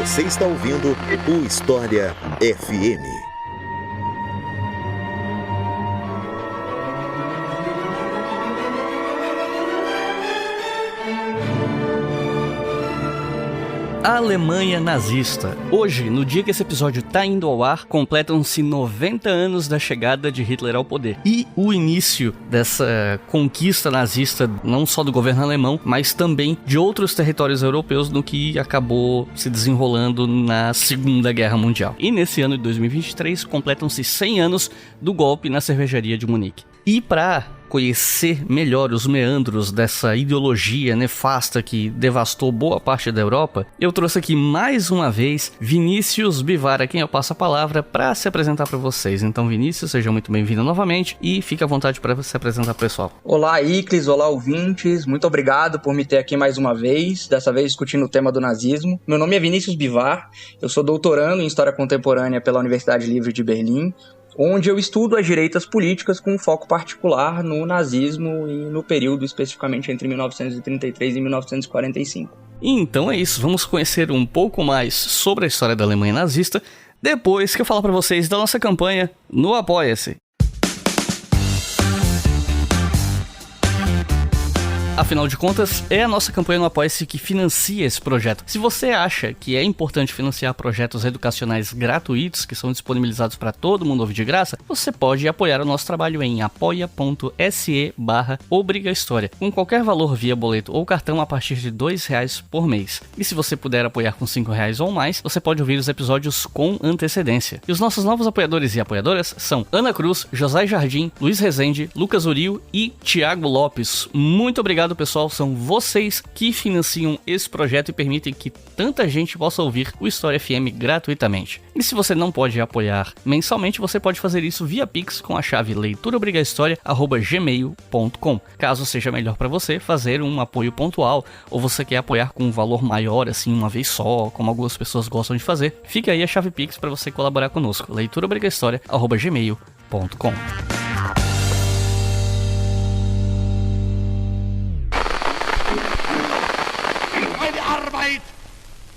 Você está ouvindo o História FM. A Alemanha nazista. Hoje, no dia que esse episódio tá indo ao ar, completam-se 90 anos da chegada de Hitler ao poder. E o início dessa conquista nazista, não só do governo alemão, mas também de outros territórios europeus, no que acabou se desenrolando na Segunda Guerra Mundial. E nesse ano de 2023, completam-se 100 anos do golpe na cervejaria de Munique. E para conhecer melhor os meandros dessa ideologia nefasta que devastou boa parte da Europa, eu trouxe aqui mais uma vez Vinícius Bivar, a quem eu passo a palavra para se apresentar para vocês. Então, Vinícius, seja muito bem-vindo novamente e fique à vontade para se apresentar pro pessoal. Olá, Iclis, olá, ouvintes, muito obrigado por me ter aqui mais uma vez, dessa vez discutindo o tema do nazismo. Meu nome é Vinícius Bivar, eu sou doutorando em História Contemporânea pela Universidade Livre de Berlim, onde eu estudo as direitas políticas com um foco particular no nazismo e no período especificamente entre 1933 e 1945. Então é isso, vamos conhecer um pouco mais sobre a história da Alemanha nazista depois que eu falar para vocês da nossa campanha no Apoia-se. Afinal de contas, é a nossa campanha no Apoia-se que financia esse projeto. Se você acha que é importante financiar projetos educacionais gratuitos que são disponibilizados para todo mundo ouvir de graça, você pode apoiar o nosso trabalho em apoia.se/obrigahistoria, com qualquer valor via boleto ou cartão a partir de R$2 por mês. E se você puder apoiar com R$5 ou mais, você pode ouvir os episódios com antecedência. E os nossos novos apoiadores e apoiadoras são Ana Cruz, José Jardim, Luiz Rezende, Lucas Urio e Thiago Lopes. Muito obrigado, pessoal, são vocês que financiam esse projeto e permitem que tanta gente possa ouvir o História FM gratuitamente. E se você não pode apoiar mensalmente, você pode fazer isso via Pix com a chave leituraobrigahistoria@gmail.com. Caso seja melhor para você fazer um apoio pontual ou você quer apoiar com um valor maior, assim, uma vez só, como algumas pessoas gostam de fazer, fica aí a chave Pix para você colaborar conosco, leituraobrigahistoria@gmail.com.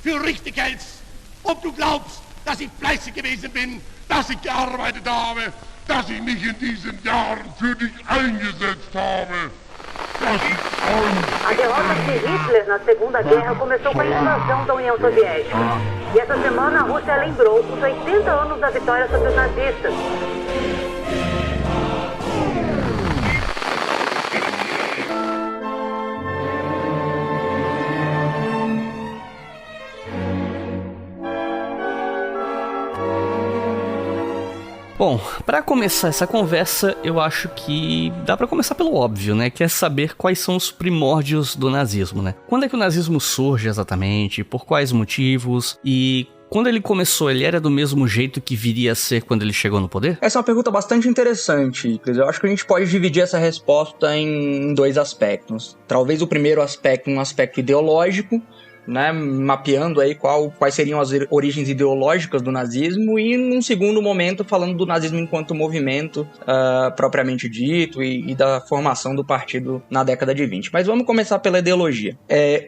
Für richtig hältst, ob du glaubst, dass ich fleißig gewesen bin, dass ich gearbeitet habe, dass ich mich in diesen Jahren für dich eingesetzt habe. A derrota de Hitler na Segunda Guerra começou com a invasão da União Soviética. E essa semana a Rússia lembrou os 80 anos da vitória sobre os nazistas. Bom, para começar essa conversa, eu acho que dá para começar pelo óbvio, né? Que é saber quais são os primórdios do nazismo, né? Quando é que o nazismo surge exatamente? Por quais motivos? E quando ele começou, ele era do mesmo jeito que viria a ser quando ele chegou no poder? Essa é uma pergunta bastante interessante, Cris. Eu acho que a gente pode dividir essa resposta em dois aspectos. Talvez o primeiro aspecto, um aspecto ideológico, né, mapeando aí quais seriam as origens ideológicas do nazismo, e num segundo momento falando do nazismo enquanto movimento propriamente dito e da formação do partido na década de 20. Mas vamos começar pela ideologia.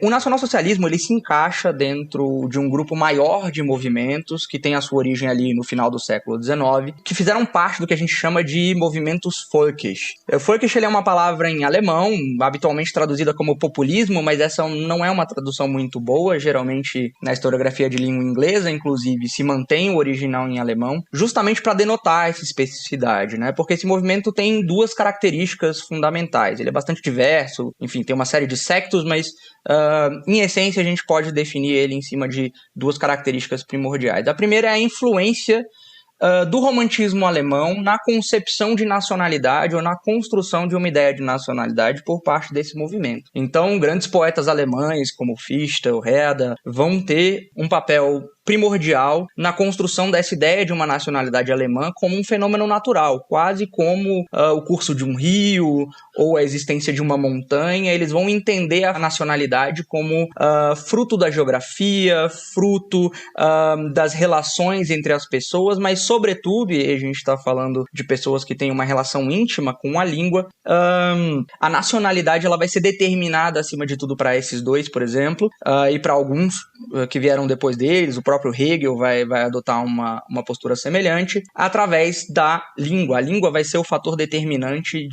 O nacionalsocialismo ele se encaixa dentro de um grupo maior de movimentos que tem a sua origem ali no final do século XIX, que fizeram parte do que a gente chama de movimentos Völkisch. Völkisch ele é uma palavra em alemão, habitualmente traduzida como populismo, mas essa não é uma tradução muito boa. Geralmente na historiografia de língua inglesa, inclusive, se mantém o original em alemão, justamente para denotar essa especificidade, né? Porque esse movimento tem duas características fundamentais. Ele é bastante diverso, enfim, tem uma série de sectos, mas em essência a gente pode definir ele em cima de duas características primordiais. A primeira é a influência do romantismo alemão na concepção de nacionalidade ou na construção de uma ideia de nacionalidade por parte desse movimento. Então, grandes poetas alemães como Fichte ou Herder vão ter um papel primordial na construção dessa ideia de uma nacionalidade alemã como um fenômeno natural, quase como o curso de um rio ou a existência de uma montanha. Eles vão entender a nacionalidade como fruto da geografia, fruto das relações entre as pessoas, mas sobretudo, e a gente está falando de pessoas que têm uma relação íntima com a língua, a nacionalidade ela vai ser determinada acima de tudo para esses dois, por exemplo, e para alguns que vieram depois deles, o próprio Hegel vai adotar uma postura semelhante, através da língua. A língua vai ser o fator determinante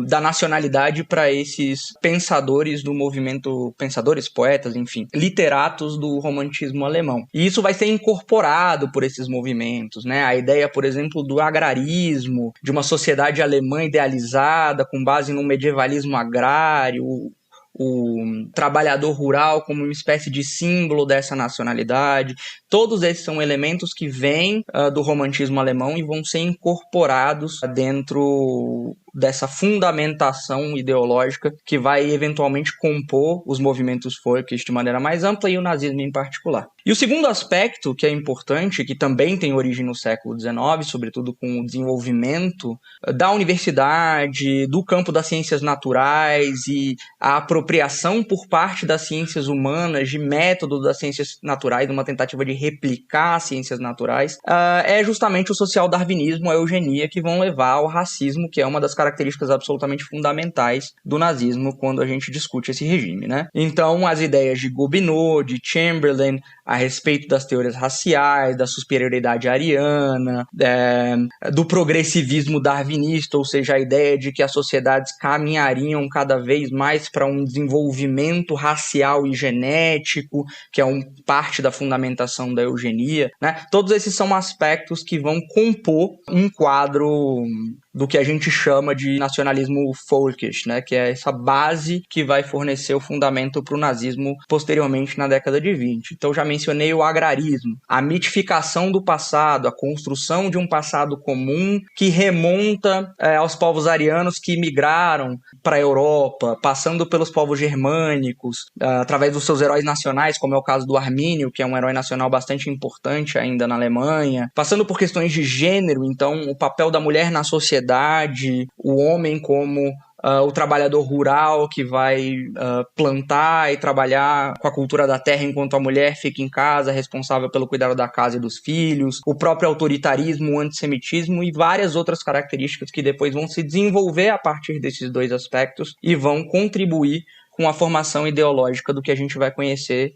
da nacionalidade para esses pensadores do movimento, pensadores, poetas, enfim, literatos do romantismo alemão. E isso vai ser incorporado por esses movimentos, né? A ideia, por exemplo, do agrarismo, de uma sociedade alemã idealizada com base no medievalismo agrário, o trabalhador rural como uma espécie de símbolo dessa nacionalidade. Todos esses são elementos que vêm do romantismo alemão e vão ser incorporados dentro dessa fundamentação ideológica que vai eventualmente compor os movimentos folkish de maneira mais ampla e o nazismo em particular. E o segundo aspecto que é importante, que também tem origem no século XIX, sobretudo com o desenvolvimento da universidade, do campo das ciências naturais e a apropriação por parte das ciências humanas de método das ciências naturais, numa tentativa de replicar as ciências naturais, é justamente o social-darwinismo, a eugenia, que vão levar ao racismo, que é uma das características absolutamente fundamentais do nazismo quando a gente discute esse regime, né? Então, as ideias de Gobineau, de Chamberlain, a respeito das teorias raciais, da superioridade ariana, do progressivismo darwinista, ou seja, a ideia de que as sociedades caminhariam cada vez mais para um desenvolvimento racial e genético, que é parte da fundamentação da eugenia, né? Todos esses são aspectos que vão compor um quadro do que a gente chama de nacionalismo folkish, né? Que é essa base que vai fornecer o fundamento para o nazismo posteriormente na década de 20. Então já mencionei o agrarismo, a mitificação do passado, a construção de um passado comum que remonta aos povos arianos que migraram para a Europa, passando pelos povos germânicos, através dos seus heróis nacionais, como é o caso do Armínio, que é um herói nacional bastante importante ainda na Alemanha, passando por questões de gênero, então o papel da mulher na sociedade, o homem como o trabalhador rural que vai plantar e trabalhar com a cultura da terra enquanto a mulher fica em casa, responsável pelo cuidado da casa e dos filhos, o próprio autoritarismo, o antissemitismo e várias outras características que depois vão se desenvolver a partir desses dois aspectos e vão contribuir com a formação ideológica do que a gente vai conhecer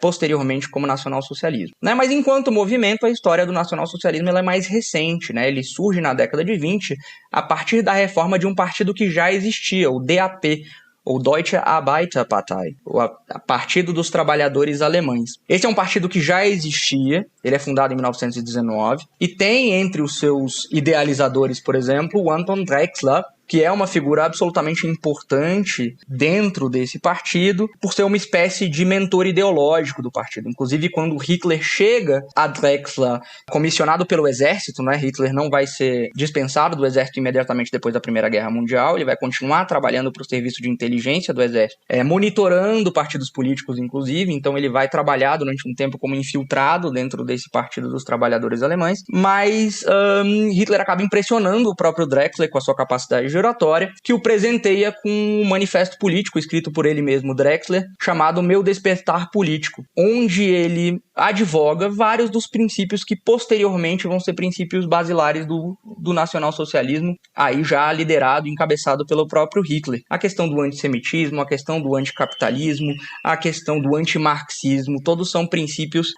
posteriormente como nacionalsocialismo, né? Mas enquanto movimento, a história do nacionalsocialismo ela é mais recente, né? Ele surge na década de 20 a partir da reforma de um partido que já existia, o DAP, ou Deutsche Arbeiterpartei, o Partido dos Trabalhadores Alemães. Esse é um partido que já existia, ele é fundado em 1919, e tem entre os seus idealizadores, por exemplo, o Anton Drexler, que é uma figura absolutamente importante dentro desse partido, por ser uma espécie de mentor ideológico do partido. Inclusive, quando Hitler chega a Drexler, comissionado pelo exército, né? Hitler não vai ser dispensado do exército imediatamente depois da Primeira Guerra Mundial, ele vai continuar trabalhando para o serviço de inteligência do exército, monitorando partidos políticos, inclusive, então ele vai trabalhar durante um tempo como infiltrado dentro desse Partido dos Trabalhadores Alemães, mas Hitler acaba impressionando o próprio Drexler com a sua capacidade oratória, que o presenteia com um manifesto político escrito por ele mesmo, Drexler, chamado Meu Despertar Político, onde ele advoga vários dos princípios que posteriormente vão ser princípios basilares do nacionalsocialismo, aí já liderado e encabeçado pelo próprio Hitler. A questão do antissemitismo, a questão do anticapitalismo, a questão do antimarxismo, todos são princípios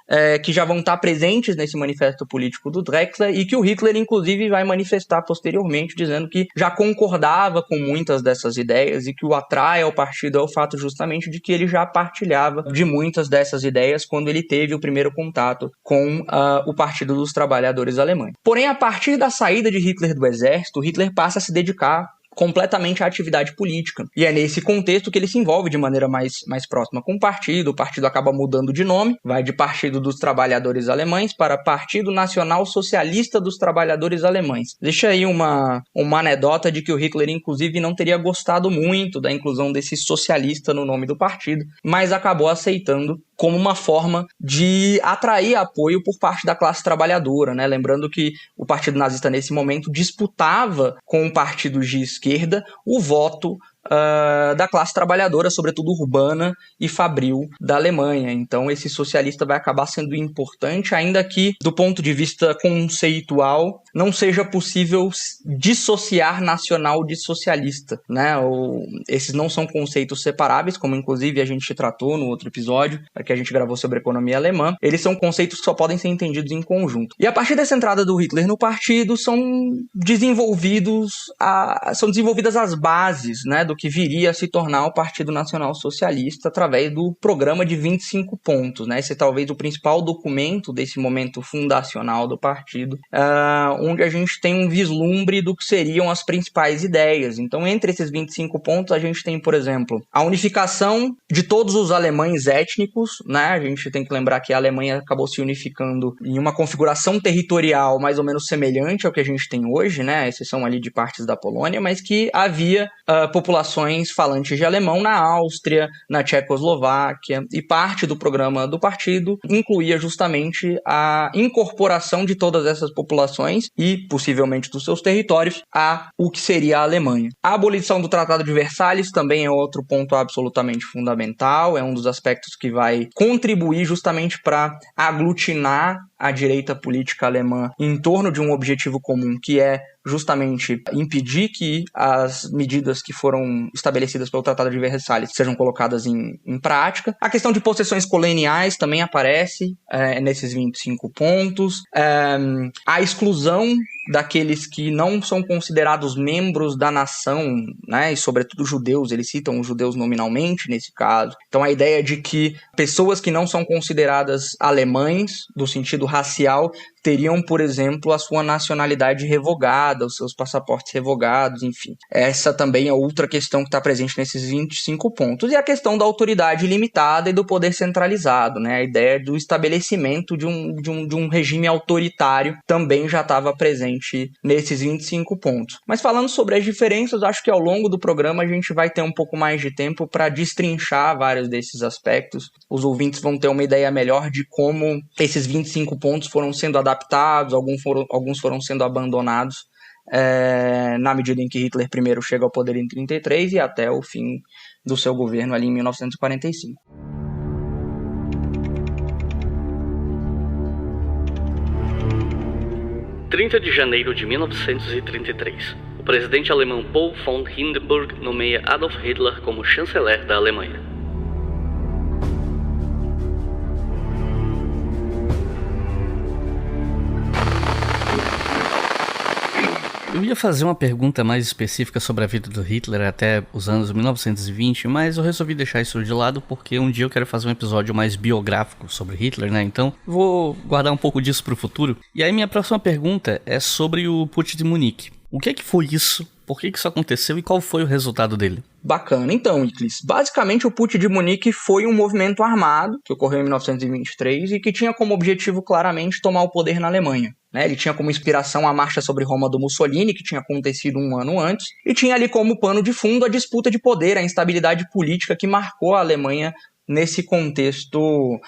que já vão estar presentes nesse manifesto político do Drexler e que o Hitler, inclusive, vai manifestar posteriormente, dizendo que já concordava com muitas dessas ideias e que o atrai ao partido é o fato justamente de que ele já partilhava de muitas dessas ideias quando ele teve o primeiro contato com o Partido dos Trabalhadores Alemães. Porém, a partir da saída de Hitler do exército, Hitler passa a se dedicar completamente a atividade política. E é nesse contexto que ele se envolve de maneira mais próxima com o partido acaba mudando de nome, vai de Partido dos Trabalhadores Alemães para Partido Nacional Socialista dos Trabalhadores Alemães. Deixa aí uma anedota de que o Hitler, inclusive, não teria gostado muito da inclusão desse socialista no nome do partido, mas acabou aceitando como uma forma de atrair apoio por parte da classe trabalhadora, né? Lembrando que o Partido Nazista, nesse momento, disputava com o partido de esquerda o voto da classe trabalhadora, sobretudo urbana e fabril da Alemanha. Então esse socialista vai acabar sendo importante, ainda que do ponto de vista conceitual não seja possível dissociar nacional de socialista, né? Esses não são conceitos separáveis, como inclusive a gente tratou no outro episódio que a gente gravou sobre a economia alemã. Eles são conceitos que só podem ser entendidos em conjunto. E a partir dessa entrada do Hitler no partido são desenvolvidas as bases, né, do que viria a se tornar o Partido Nacional Socialista através do programa de 25 pontos, né? Esse é talvez o principal documento desse momento fundacional do partido, onde a gente tem um vislumbre do que seriam as principais ideias. Então, entre esses 25 pontos, a gente tem, por exemplo, a unificação de todos os alemães étnicos, né? A gente tem que lembrar que a Alemanha acabou se unificando em uma configuração territorial mais ou menos semelhante ao que a gente tem hoje, né? Exceção ali de partes da Polônia, mas que havia populações falantes de alemão na Áustria, na Tchecoslováquia, e parte do programa do partido incluía justamente a incorporação de todas essas populações e, possivelmente, dos seus territórios a o que seria a Alemanha. A abolição do Tratado de Versalhes também é outro ponto absolutamente fundamental, é um dos aspectos que vai contribuir justamente para aglutinar a direita política alemã em torno de um objetivo comum, que é justamente impedir que as medidas que foram estabelecidas pelo Tratado de Versalhes sejam colocadas em prática. A questão de possessões coloniais também aparece nesses 25 pontos. A exclusão daqueles que não são considerados membros da nação, né, e sobretudo judeus, eles citam os judeus nominalmente nesse caso. Então a ideia de que pessoas que não são consideradas alemães, do sentido racial, teriam, por exemplo, a sua nacionalidade revogada, os seus passaportes revogados, enfim. Essa também é outra questão que está presente nesses 25 pontos. E a questão da autoridade limitada e do poder centralizado, né? A ideia do estabelecimento de um regime autoritário também já estava presente nesses 25 pontos. Mas falando sobre as diferenças, acho que ao longo do programa a gente vai ter um pouco mais de tempo para destrinchar vários desses aspectos. Os ouvintes vão ter uma ideia melhor de como esses 25 pontos foram sendo adaptados, alguns foram sendo abandonados na medida em que Hitler primeiro chega ao poder em 1933 e até o fim do seu governo ali em 1945. Em 30 de janeiro de 1933, o presidente alemão Paul von Hindenburg nomeia Adolf Hitler como chanceler da Alemanha. Eu ia fazer uma pergunta mais específica sobre a vida do Hitler até os anos 1920, mas eu resolvi deixar isso de lado porque um dia eu quero fazer um episódio mais biográfico sobre Hitler, né? Então vou guardar um pouco disso pro futuro. E aí minha próxima pergunta é sobre o Putsch de Munique. O que é que foi isso? Por que isso aconteceu e qual foi o resultado dele? Bacana. Então, Iclis, basicamente o Putsch de Munique foi um movimento armado que ocorreu em 1923 e que tinha como objetivo claramente tomar o poder na Alemanha. Ele tinha como inspiração a marcha sobre Roma do Mussolini, que tinha acontecido um ano antes, e tinha ali como pano de fundo a disputa de poder, a instabilidade política que marcou a Alemanha nesse contexto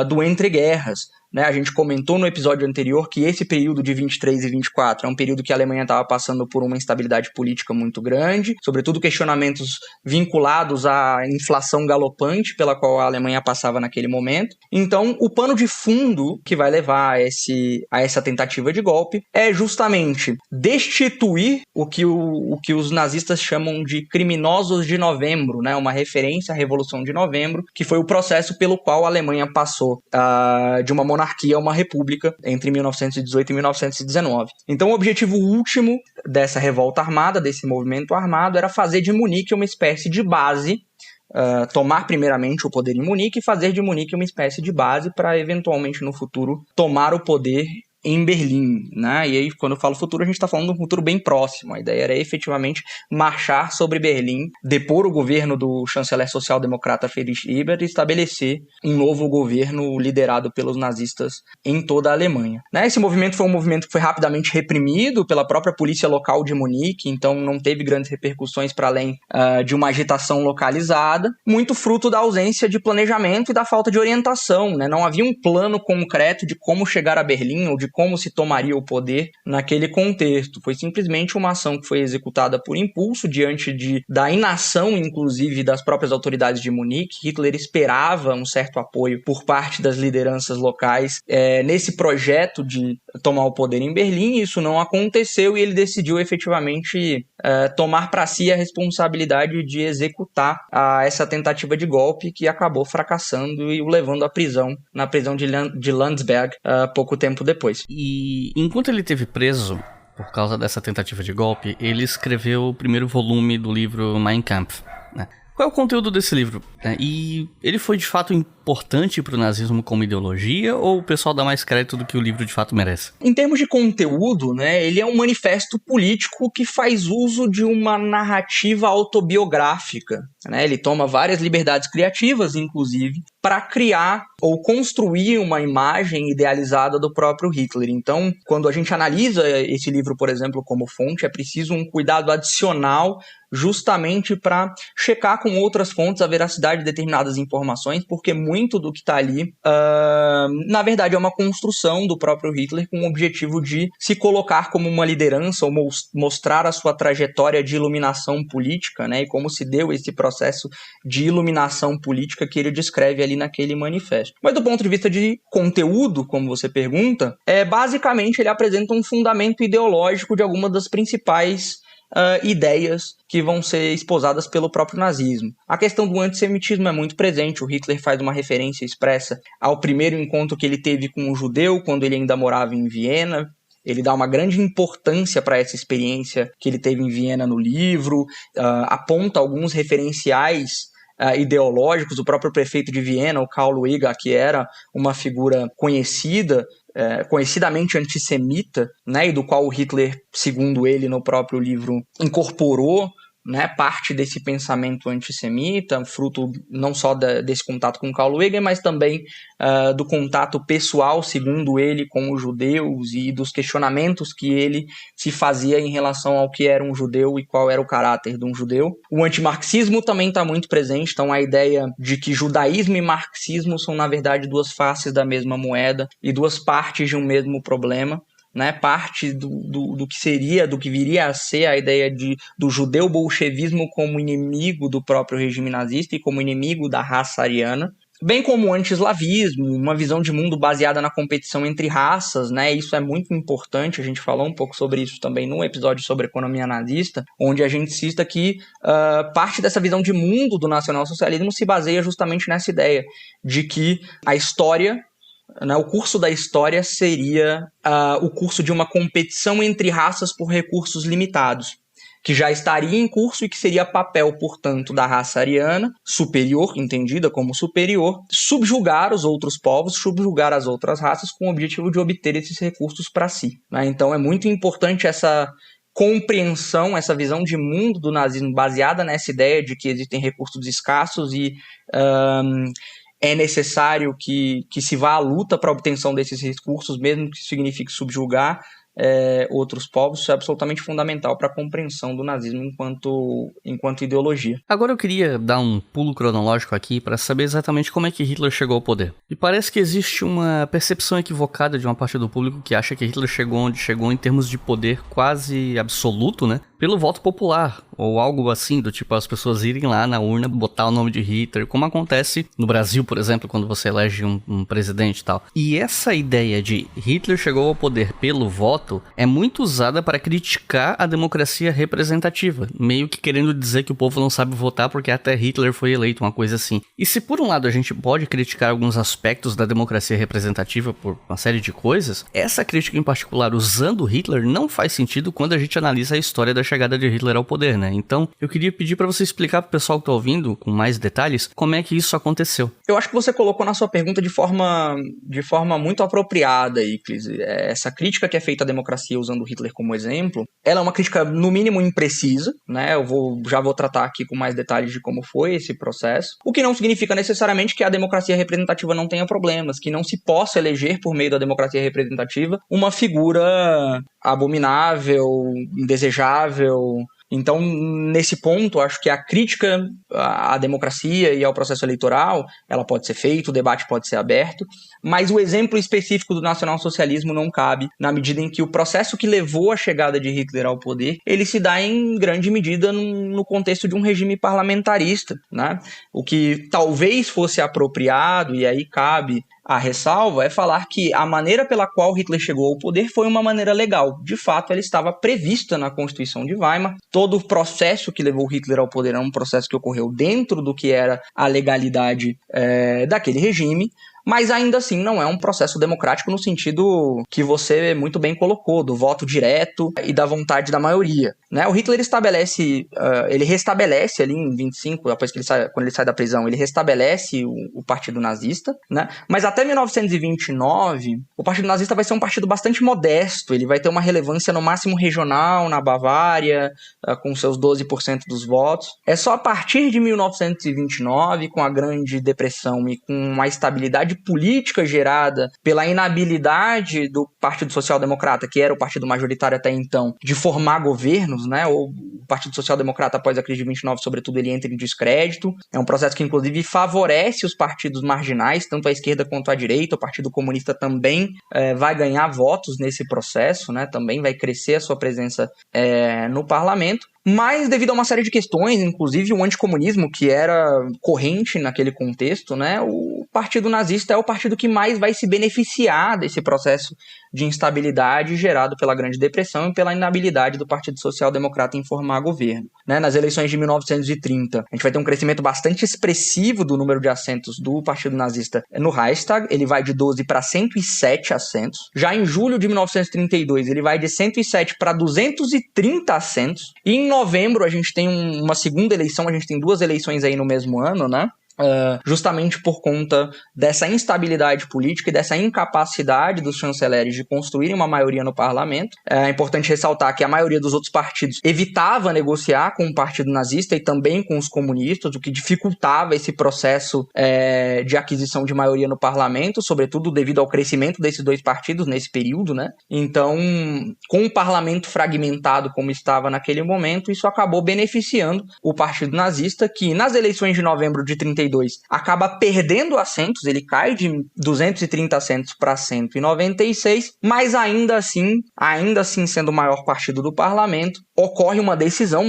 do entre-guerras. A gente comentou no episódio anterior que esse período de 23 e 24 é um período que a Alemanha estava passando por uma instabilidade política muito grande, sobretudo questionamentos vinculados à inflação galopante pela qual a Alemanha passava naquele momento. Então, o pano de fundo que vai levar a essa tentativa de golpe é justamente destituir o que os nazistas chamam de criminosos de novembro, uma referência à Revolução de Novembro, que foi o processo pelo qual a Alemanha passou de uma monarquia a uma república entre 1918 e 1919. Então o objetivo último dessa revolta armada, desse movimento armado, era fazer de Munique uma espécie de base, tomar primeiramente o poder em Munique e fazer de Munique uma espécie de base para eventualmente no futuro tomar o poder em Berlim, né? E aí, quando eu falo futuro, a gente está falando de um futuro bem próximo. A ideia era efetivamente marchar sobre Berlim, depor o governo do chanceler social-democrata Friedrich Ebert e estabelecer um novo governo liderado pelos nazistas em toda a Alemanha. Né? Esse movimento foi um movimento que foi rapidamente reprimido pela própria polícia local de Munique, então não teve grandes repercussões para além de uma agitação localizada, muito fruto da ausência de planejamento e da falta de orientação. Né? Não havia um plano concreto de como chegar a Berlim ou de como se tomaria o poder naquele contexto. Foi simplesmente uma ação que foi executada por impulso diante da inação, inclusive, das próprias autoridades de Munique. Hitler esperava um certo apoio por parte das lideranças locais nesse projeto de tomar o poder em Berlim. Isso não aconteceu e ele decidiu efetivamente tomar para si a responsabilidade de executar essa tentativa de golpe que acabou fracassando e o levando à prisão, na prisão de Landsberg, pouco tempo depois. E enquanto ele esteve preso por causa dessa tentativa de golpe, ele escreveu o primeiro volume do livro Mein Kampf, né? Qual é o conteúdo desse livro? E ele foi de fato importante para o nazismo como ideologia, ou o pessoal dá mais crédito do que o livro de fato merece? Em termos de conteúdo, né, ele é um manifesto político que faz uso de uma narrativa autobiográfica. Né? Ele toma várias liberdades criativas, inclusive, para criar ou construir uma imagem idealizada do próprio Hitler. Então, quando a gente analisa esse livro, por exemplo, como fonte, é preciso um cuidado adicional justamente para checar com outras fontes a veracidade de determinadas informações, porque muito do que está ali, na verdade, é uma construção do próprio Hitler com o objetivo de se colocar como uma liderança ou mostrar a sua trajetória de iluminação política, né, e como se deu esse processo de iluminação política que ele descreve ali naquele manifesto. Mas do ponto de vista de conteúdo, como você pergunta, basicamente ele apresenta um fundamento ideológico de algumas das principais ideias que vão ser esposadas pelo próprio nazismo. A questão do antissemitismo é muito presente. O Hitler faz uma referência expressa ao primeiro encontro que ele teve com um judeu quando ele ainda morava em Viena. Ele dá uma grande importância para essa experiência que ele teve em Viena no livro, aponta alguns referenciais ideológicos. O próprio prefeito de Viena, o Karl Lueger, que era uma figura conhecidamente antissemita, né, e do qual o Hitler, segundo ele no próprio livro, incorporou, né, parte desse pensamento antissemita, fruto não só desse contato com Karl Lueger, mas também do contato pessoal, segundo ele, com os judeus e dos questionamentos que ele se fazia em relação ao que era um judeu e qual era o caráter de um judeu. O antimarxismo também está muito presente, então a ideia de que judaísmo e marxismo são, na verdade, duas faces da mesma moeda e duas partes de um mesmo problema. Né, parte do que viria a ser a ideia do judeu-bolchevismo como inimigo do próprio regime nazista e como inimigo da raça ariana, bem como o anti-eslavismo, uma visão de mundo baseada na competição entre raças, né? Isso é muito importante, a gente falou um pouco sobre isso também no episódio sobre economia nazista, onde a gente cita que parte dessa visão de mundo do nacionalsocialismo se baseia justamente nessa ideia de que a história, o curso da história seria o curso de uma competição entre raças por recursos limitados, que já estaria em curso e que seria papel, portanto, da raça ariana, superior, entendida como superior, subjugar os outros povos, subjugar as outras raças com o objetivo de obter esses recursos para si. Né? Então é muito importante essa compreensão, essa visão de mundo do nazismo baseada nessa ideia de que existem recursos escassos e é necessário que se vá à luta para a obtenção desses recursos, mesmo que isso signifique subjugar outros povos. Isso é absolutamente fundamental para a compreensão do nazismo enquanto ideologia. Agora eu queria dar um pulo cronológico aqui para saber exatamente como é que Hitler chegou ao poder. E parece que existe uma percepção equivocada de uma parte do público que acha que Hitler chegou onde chegou em termos de poder quase absoluto, né? Pelo voto popular, ou algo assim, do tipo as pessoas irem lá na urna, botar o nome de Hitler, como acontece no Brasil, por exemplo, quando você elege um presidente e tal. E essa ideia de Hitler chegou ao poder pelo voto é muito usada para criticar a democracia representativa, meio que querendo dizer que o povo não sabe votar porque até Hitler foi eleito, uma coisa assim. E se por um lado a gente pode criticar alguns aspectos da democracia representativa por uma série de coisas, essa crítica em particular usando Hitler não faz sentido quando a gente analisa a história da chegada de Hitler ao poder, né? Então, eu queria pedir para você explicar pro pessoal que tá ouvindo, com mais detalhes, como é que isso aconteceu. Eu acho que você colocou na sua pergunta de forma muito apropriada, Iclis. Essa crítica que é feita à democracia usando Hitler como exemplo, ela é uma crítica, no mínimo, imprecisa, né? Já vou tratar aqui com mais detalhes de como foi esse processo, o que não significa necessariamente que a democracia representativa não tenha problemas, que não se possa eleger por meio da democracia representativa uma figura abominável, indesejável. Então, nesse ponto, acho que a crítica à democracia e ao processo eleitoral, ela pode ser feita, o debate pode ser aberto, mas o exemplo específico do nacionalsocialismo não cabe, na medida em que o processo que levou a chegada de Hitler ao poder, ele se dá em grande medida no contexto de um regime parlamentarista, né? O que talvez fosse apropriado, e aí cabe a ressalva, é falar que a maneira pela qual Hitler chegou ao poder foi uma maneira legal. De fato, ela estava prevista na Constituição de Weimar. Todo o processo que levou Hitler ao poder é um processo que ocorreu dentro do que era a legalidade daquele regime. Mas ainda assim não é um processo democrático no sentido que você muito bem colocou, do voto direto e da vontade da maioria, né? O Hitler ele restabelece ali em 25, depois que quando ele sai da prisão, ele restabelece o Partido Nazista, né? Mas até 1929, o Partido Nazista vai ser um partido bastante modesto, ele vai ter uma relevância no máximo regional, na Bavária, com seus 12% dos votos. É só a partir de 1929, com a Grande Depressão e com uma estabilidade política gerada pela inabilidade do Partido Social Democrata, que era o partido majoritário até então, de formar governos, né? O Partido Social Democrata, após a crise de 29, sobretudo, ele entra em descrédito. É um processo que, inclusive, favorece os partidos marginais, tanto a esquerda quanto a direita. O Partido Comunista também vai ganhar votos nesse processo, né? Também vai crescer a sua presença no parlamento. Mas, devido a uma série de questões, inclusive o anticomunismo, que era corrente naquele contexto, né, o Partido Nazista é o partido que mais vai se beneficiar desse processo de instabilidade gerado pela Grande Depressão e pela inabilidade do Partido Social Democrata em formar governo, né? Nas eleições de 1930, a gente vai ter um crescimento bastante expressivo do número de assentos do Partido Nazista no Reichstag, ele vai de 12 para 107 assentos. Já em julho de 1932, ele vai de 107 para 230 assentos. E em novembro a gente tem uma segunda eleição, a gente tem duas eleições aí no mesmo ano, né? Justamente por conta dessa instabilidade política e dessa incapacidade dos chanceleres de construírem uma maioria no parlamento. É importante ressaltar que a maioria dos outros partidos evitava negociar com o Partido Nazista e também com os comunistas, o que dificultava esse processo de aquisição de maioria no parlamento, sobretudo devido ao crescimento desses dois partidos nesse período, né? Então, com o parlamento fragmentado como estava naquele momento, isso acabou beneficiando o Partido Nazista, que nas eleições de novembro de 32 acaba perdendo assentos, ele cai de 230 assentos para 196, mas ainda assim sendo o maior partido do parlamento, ocorre uma decisão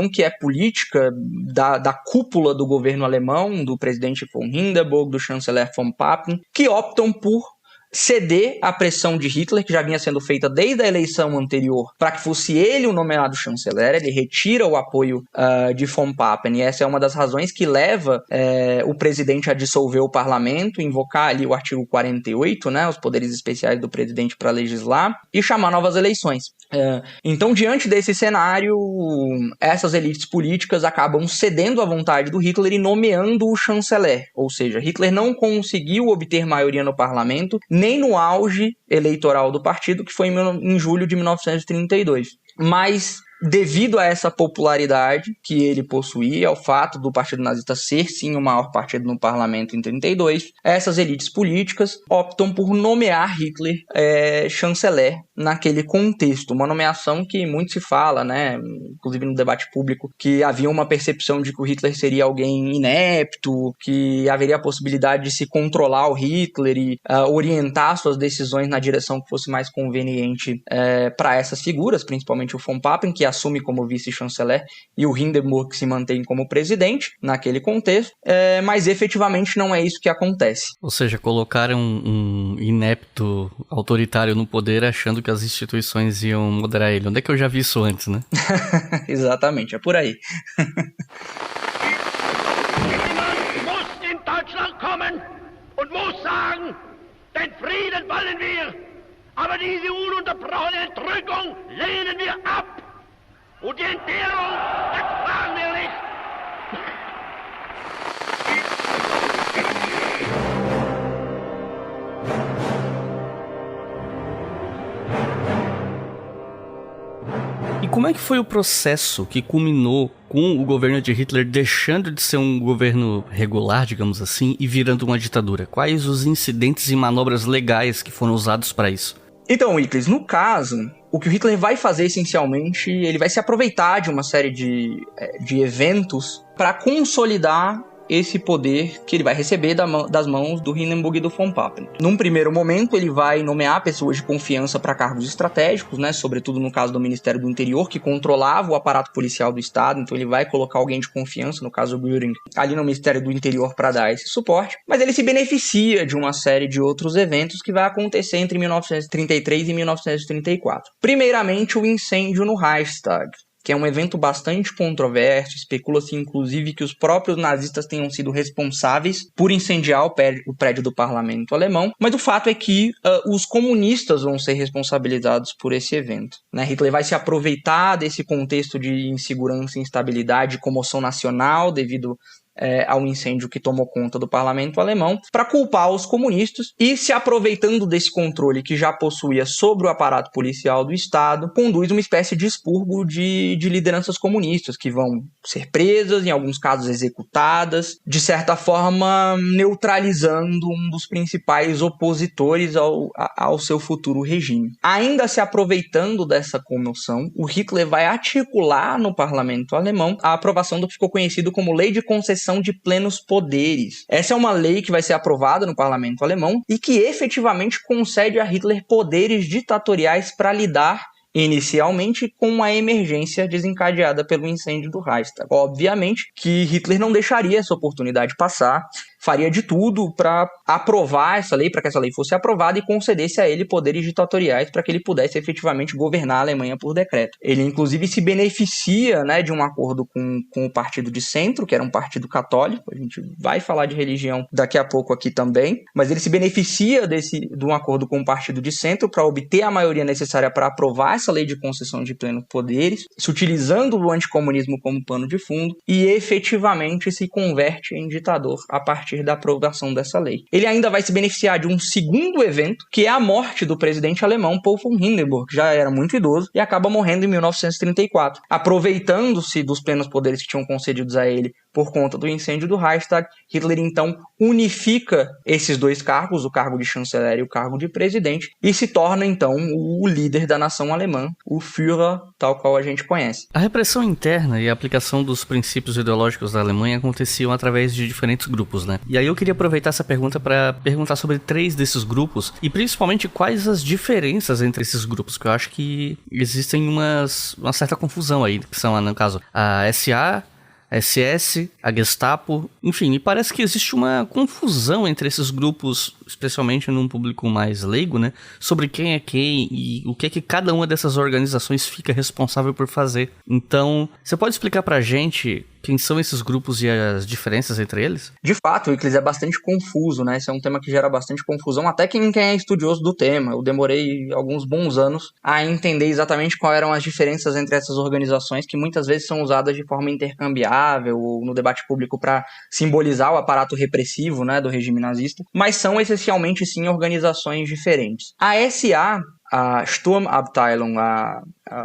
que é política da cúpula do governo alemão, do presidente von Hindenburg, do chanceler von Papen, que optam por ceder à pressão de Hitler, que já vinha sendo feita desde a eleição anterior, para que fosse ele o nomeado chanceler. Ele retira o apoio de von Papen, e essa é uma das razões que leva o presidente a dissolver o parlamento, invocar ali o artigo 48, né, os poderes especiais do presidente para legislar, e chamar novas eleições. Então, diante desse cenário, essas elites políticas acabam cedendo à vontade do Hitler e nomeando o chanceler, ou seja, Hitler não conseguiu obter maioria no parlamento, nem no auge eleitoral do partido, que foi em julho de 1932. Mas, devido a essa popularidade que ele possuía, ao fato do Partido Nazista ser, sim, o maior partido no parlamento em 32, essas elites políticas optam por nomear Hitler chanceler naquele contexto. Uma nomeação que muito se fala, né, inclusive no debate público, que havia uma percepção de que o Hitler seria alguém inepto, que haveria a possibilidade de se controlar o Hitler e orientar suas decisões na direção que fosse mais conveniente para essas figuras, principalmente o von Papen, que assume como vice-chanceler, e o Hindenburg se mantém como presidente naquele contexto, mas efetivamente não é isso que acontece. Ou seja, colocaram um inepto autoritário no poder achando que as instituições iam moderar ele. Onde é que eu já vi isso antes, né? Exatamente, é por aí. Niemand muss in Deutschland kommen und muss sagen, den Frieden wollen wir, aber diese ununterbrochene Entrückung lehnen wir ab. Und die Entbehrung, das fahren wir nicht! E como é que foi o processo que culminou com o governo de Hitler deixando de ser um governo regular, digamos assim, e virando uma ditadura? Quais os incidentes e manobras legais que foram usados para isso? Então, Iclis, no caso, o que o Hitler vai fazer essencialmente, ele vai se aproveitar de uma série de eventos para consolidar esse poder que ele vai receber das mãos do Hindenburg e do von Papen. Num primeiro momento, ele vai nomear pessoas de confiança para cargos estratégicos, né, sobretudo no caso do Ministério do Interior, que controlava o aparato policial do Estado, então ele vai colocar alguém de confiança, no caso o Göring, ali no Ministério do Interior para dar esse suporte, mas ele se beneficia de uma série de outros eventos que vai acontecer entre 1933 e 1934. Primeiramente, o incêndio no Reichstag, que é um evento bastante controverso. Especula-se inclusive que os próprios nazistas tenham sido responsáveis por incendiar o prédio do parlamento alemão, mas o fato é que os comunistas vão ser responsabilizados por esse evento, né? Hitler vai se aproveitar desse contexto de insegurança, instabilidade, comoção nacional devido ao incêndio que tomou conta do parlamento alemão, para culpar os comunistas e, se aproveitando desse controle que já possuía sobre o aparato policial do Estado, conduz uma espécie de expurgo de lideranças comunistas que vão ser presas, em alguns casos executadas, de certa forma neutralizando um dos principais opositores ao seu futuro regime. Ainda se aproveitando dessa comoção, o Hitler vai articular no parlamento alemão a aprovação do que ficou conhecido como Lei de Concessão de Plenos Poderes. Essa é uma lei que vai ser aprovada no parlamento alemão e que efetivamente concede a Hitler poderes ditatoriais para lidar inicialmente com a emergência desencadeada pelo incêndio do Reichstag. Obviamente que Hitler não deixaria essa oportunidade passar, faria de tudo para aprovar essa lei, para que essa lei fosse aprovada e concedesse a ele poderes ditatoriais para que ele pudesse efetivamente governar a Alemanha por decreto. Ele inclusive se beneficia, né, de um acordo com o Partido de Centro, que era um partido católico. A gente vai falar de religião daqui a pouco aqui também, mas ele se beneficia de um acordo com o Partido de Centro para obter a maioria necessária para aprovar essa lei de concessão de plenos poderes, se utilizando o anticomunismo como pano de fundo, e efetivamente se converte em ditador a partir da aprovação dessa lei. Ele ainda vai se beneficiar de um segundo evento, que é a morte do presidente alemão Paul von Hindenburg, que já era muito idoso e acaba morrendo em 1934. Aproveitando-se dos plenos poderes que tinham concedidos a ele por conta do incêndio do Reichstag, Hitler então unifica esses dois cargos, o cargo de chanceler e o cargo de presidente, e se torna então o líder da nação alemã, o Führer, tal qual a gente conhece. A repressão interna e a aplicação dos princípios ideológicos da Alemanha aconteciam através de diferentes grupos, né? E aí eu queria aproveitar essa pergunta para perguntar sobre 3 desses grupos e principalmente quais as diferenças entre esses grupos, que eu acho que existem uma certa confusão aí, que são, no caso, a SA, SS, a Gestapo, enfim, e parece que existe uma confusão entre esses grupos, especialmente num público mais leigo, né, sobre quem é quem e o que é que cada uma dessas organizações fica responsável por fazer. Então, você pode explicar pra gente quem são esses grupos e as diferenças entre eles? De fato, o Iclis é bastante confuso, né? Esse é um tema que gera bastante confusão, até quem é estudioso do tema. Eu demorei alguns bons anos a entender exatamente quais eram as diferenças entre essas organizações, que muitas vezes são usadas de forma intercambiável ou no debate público para simbolizar o aparato repressivo, né, do regime nazista, mas são essencialmente, sim, organizações diferentes. A SA, a Sturmabteilung,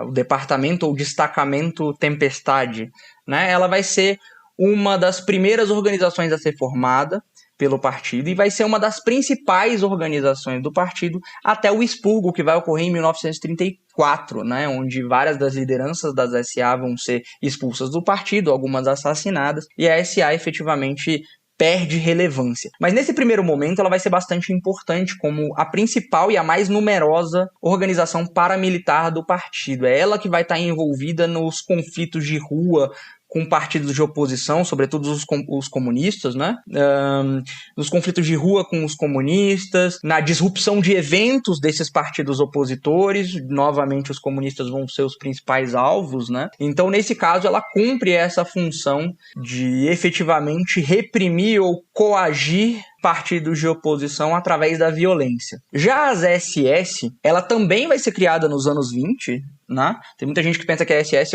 o departamento ou destacamento Tempestade, né, ela vai ser uma das primeiras organizações a ser formada pelo partido e vai ser uma das principais organizações do partido até o expurgo, que vai ocorrer em 1934, né, onde várias das lideranças das SA vão ser expulsas do partido, algumas assassinadas, e a SA efetivamente perde relevância. Mas nesse primeiro momento ela vai ser bastante importante como a principal e a mais numerosa organização paramilitar do partido. É ela que vai estar envolvida nos conflitos de rua com partidos de oposição, sobretudo os comunistas, né? Nos conflitos de rua com os comunistas, na disrupção de eventos desses partidos opositores, novamente os comunistas vão ser os principais alvos, né? Então, nesse caso, ela cumpre essa função de efetivamente reprimir ou coagir partidos de oposição através da violência. Já as SS, ela também vai ser criada nos anos 20, né? Tem muita gente que pensa que a SS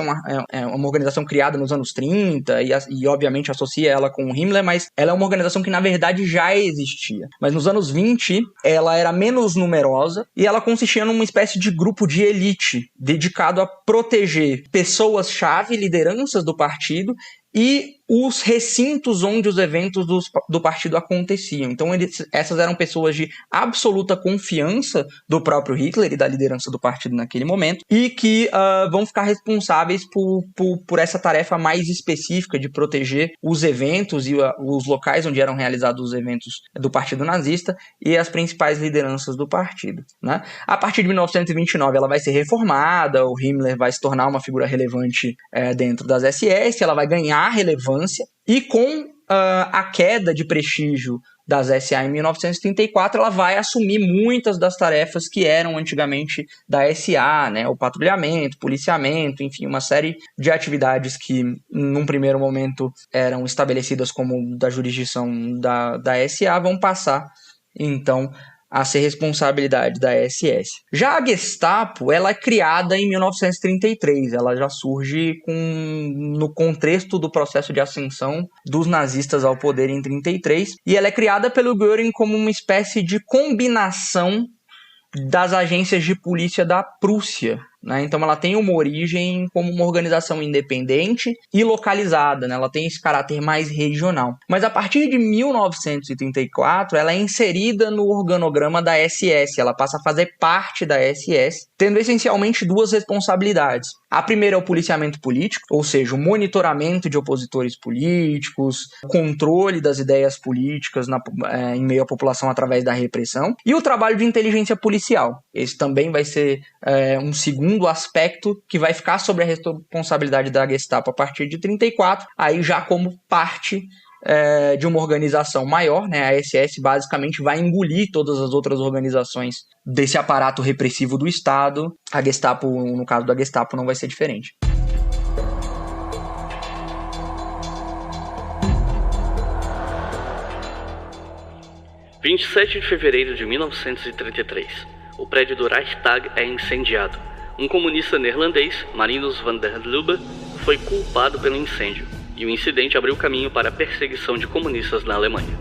é uma organização criada nos anos 30 e obviamente associa ela com o Himmler, mas ela é uma organização que na verdade já existia. Mas nos anos 20 ela era menos numerosa e ela consistia numa espécie de grupo de elite dedicado a proteger pessoas-chave, lideranças do partido e os recintos onde os eventos do partido aconteciam. Então essas eram pessoas de absoluta confiança do próprio Hitler e da liderança do partido naquele momento, e que vão ficar responsáveis por essa tarefa mais específica de proteger os eventos e os locais onde eram realizados os eventos do partido nazista e as principais lideranças do partido, né? A partir de 1929 ela vai ser reformada, o Himmler vai se tornar uma figura relevante dentro das SS, ela vai ganhar relevância, e com a queda de prestígio das SA em 1934, ela vai assumir muitas das tarefas que eram antigamente da SA, né? O patrulhamento, policiamento, enfim, uma série de atividades que num primeiro momento eram estabelecidas como da jurisdição da SA, vão passar então a ser responsabilidade da SS. Já a Gestapo, ela é criada em 1933, ela já surge no contexto do processo de ascensão dos nazistas ao poder em 33, e ela é criada pelo Göring como uma espécie de combinação das agências de polícia da Prússia, né? Então ela tem uma origem como uma organização independente e localizada, né? Ela tem esse caráter mais regional. Mas a partir de 1934, ela é inserida no organograma da SS, ela passa a fazer parte da SS, tendo essencialmente duas responsabilidades. A primeira é o policiamento político, ou seja, o monitoramento de opositores políticos, o controle das ideias políticas em meio à população através da repressão, e o trabalho de inteligência policial. Esse também vai ser um segundo aspecto que vai ficar sobre a responsabilidade da Gestapo a partir de 34, aí já como parte de uma organização maior, né? A SS basicamente vai engolir todas as outras organizações desse aparato repressivo do Estado. A Gestapo, no caso da Gestapo, não vai ser diferente. – 27 de fevereiro de 1933. O prédio do Reichstag é incendiado. Um comunista neerlandês, Marinus van der Lubbe, foi culpado pelo incêndio, e o incidente abriu caminho para a perseguição de comunistas na Alemanha.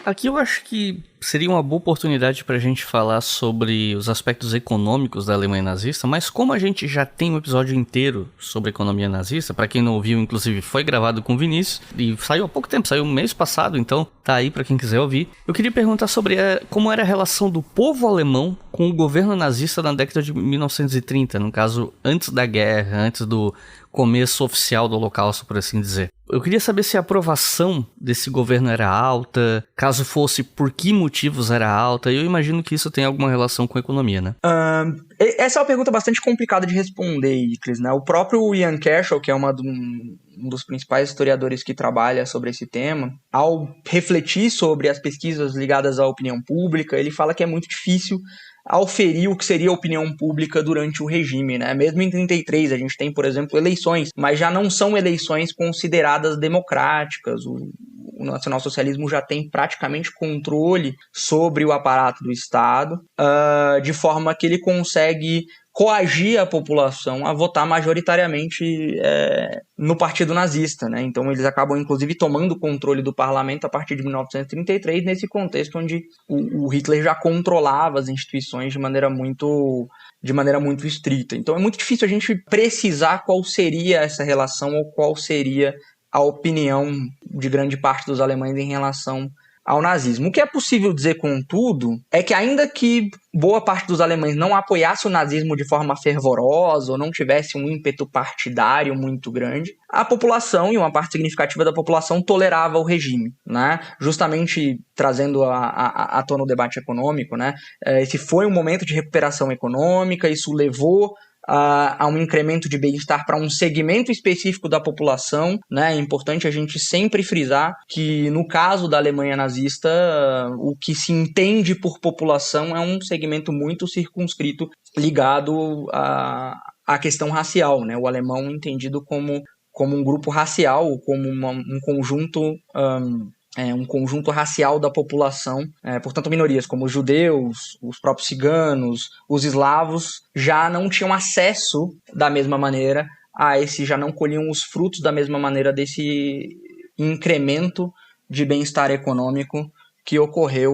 Aqui eu acho que seria uma boa oportunidade para a gente falar sobre os aspectos econômicos da Alemanha nazista, mas como a gente já tem um episódio inteiro sobre economia nazista, para quem não ouviu, inclusive foi gravado com o Vinícius, e saiu há pouco tempo, saiu no mês passado, então tá aí para quem quiser ouvir. Eu queria perguntar sobre como era a relação do povo alemão com o governo nazista na década de 1930, no caso, antes da guerra, antes do começo oficial do Holocausto, por assim dizer. Eu queria saber se a aprovação desse governo era alta, caso fosse, por que motivos era alta. Eu imagino que isso tem alguma relação com a economia, né? Essa é uma pergunta bastante complicada de responder, Iclis, né? O próprio Ian Kershaw, que é um dos principais historiadores que trabalha sobre esse tema, ao refletir sobre as pesquisas ligadas à opinião pública, ele fala que é muito difícil auferir o que seria a opinião pública durante o regime, né? Mesmo em 33 a gente tem, por exemplo, eleições, mas já não são eleições consideradas democráticas. O nacionalsocialismo já tem praticamente controle sobre o aparato do Estado, de forma que ele consegue coagir a população a votar majoritariamente no partido nazista, né? Então eles acabam inclusive tomando o controle do parlamento a partir de 1933, nesse contexto onde o Hitler já controlava as instituições de maneira muito estrita. Então é muito difícil a gente precisar qual seria essa relação ou qual seria a opinião de grande parte dos alemães em relação ao nazismo. O que é possível dizer, contudo, é que ainda que boa parte dos alemães não apoiasse o nazismo de forma fervorosa ou não tivesse um ímpeto partidário muito grande, a população, e uma parte significativa da população, tolerava o regime, né? Justamente trazendo à tona o debate econômico, né? Esse foi um momento de recuperação econômica, isso levou a um incremento de bem-estar para um segmento específico da população, né? É importante a gente sempre frisar que, no caso da Alemanha nazista, o que se entende por população é um segmento muito circunscrito ligado à questão racial, né? O alemão entendido como como um grupo racial, como um conjunto racial da população, portanto minorias como os judeus, os próprios ciganos, os eslavos, já não tinham acesso da mesma maneira a já não colhiam os frutos da mesma maneira desse incremento de bem-estar econômico que ocorreu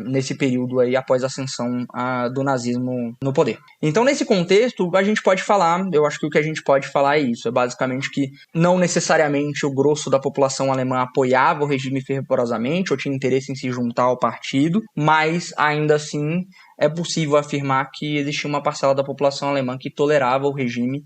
nesse período aí após a ascensão do nazismo no poder. Então, nesse contexto, a gente pode falar, eu acho que o que a gente pode falar é isso, é basicamente que não necessariamente o grosso da população alemã apoiava o regime fervorosamente ou tinha interesse em se juntar ao partido, mas ainda assim é possível afirmar que existia uma parcela da população alemã que tolerava o regime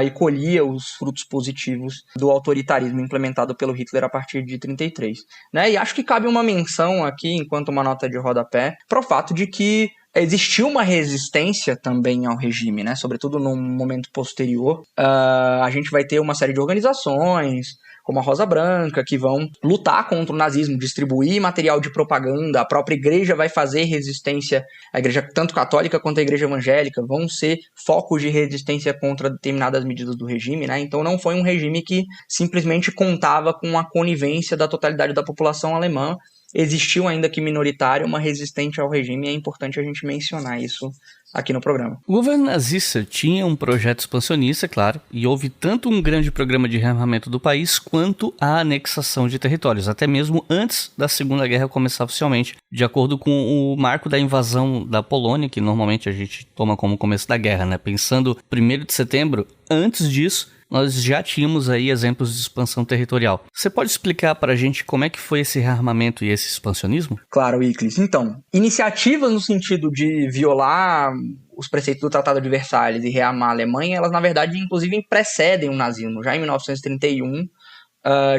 e colhia os frutos positivos do autoritarismo implementado pelo Hitler a partir de 1933. Né? E acho que cabe uma menção aqui, enquanto uma nota de rodapé, para o fato de que existiu uma resistência também ao regime, né? Sobretudo num momento posterior. A gente vai ter uma série de organizações, como a Rosa Branca, que vão lutar contra o nazismo, distribuir material de propaganda, a própria igreja vai fazer resistência, a igreja tanto católica quanto a igreja evangélica vão ser focos de resistência contra determinadas medidas do regime, né? Então não foi um regime que simplesmente contava com a conivência da totalidade da população alemã, existiu ainda que minoritária uma resistente ao regime, e é importante a gente mencionar isso aqui no programa. O governo nazista tinha um projeto expansionista, claro, e houve tanto um grande programa de rearmamento do país quanto a anexação de territórios, até mesmo antes da Segunda Guerra começar oficialmente, de acordo com o marco da invasão da Polônia, que normalmente a gente toma como começo da guerra, né? Pensando 1º de setembro, antes disso, nós já tínhamos aí exemplos de expansão territorial. Você pode explicar para a gente como é que foi esse rearmamento e esse expansionismo? Claro, Iclis. Então, iniciativas no sentido de violar os preceitos do Tratado de Versalhes e rearmar a Alemanha, elas na verdade inclusive precedem o nazismo. Já em 1931,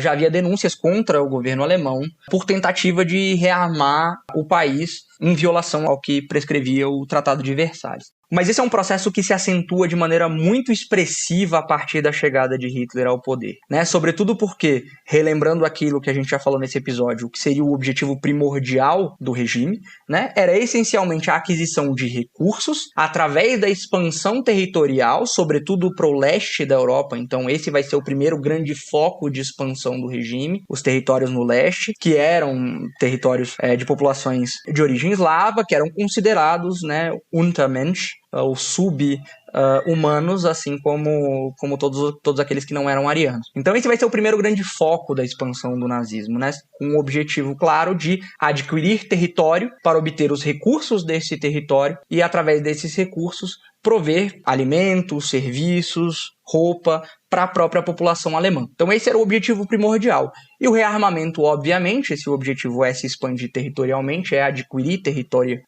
já havia denúncias contra o governo alemão por tentativa de rearmar o país em violação ao que prescrevia o Tratado de Versalhes. Mas esse é um processo que se acentua de maneira muito expressiva a partir da chegada de Hitler ao poder, né? Sobretudo porque, relembrando aquilo que a gente já falou nesse episódio, o que seria o objetivo primordial do regime, né? Era essencialmente a aquisição de recursos através da expansão territorial, sobretudo para o leste da Europa. Então esse vai ser o primeiro grande foco de expansão do regime, os territórios no leste, que eram territórios de populações de origem eslava, que eram considerados, né, Untermensch, ou sub-humanos, assim como todos aqueles que não eram arianos. Então esse vai ser o primeiro grande foco da expansão do nazismo, né? Com o objetivo claro de adquirir território para obter os recursos desse território e, através desses recursos, prover alimentos, serviços, roupa para a própria população alemã. Então esse era o objetivo primordial. E o rearmamento, obviamente, esse objetivo é se expandir territorialmente, é adquirir território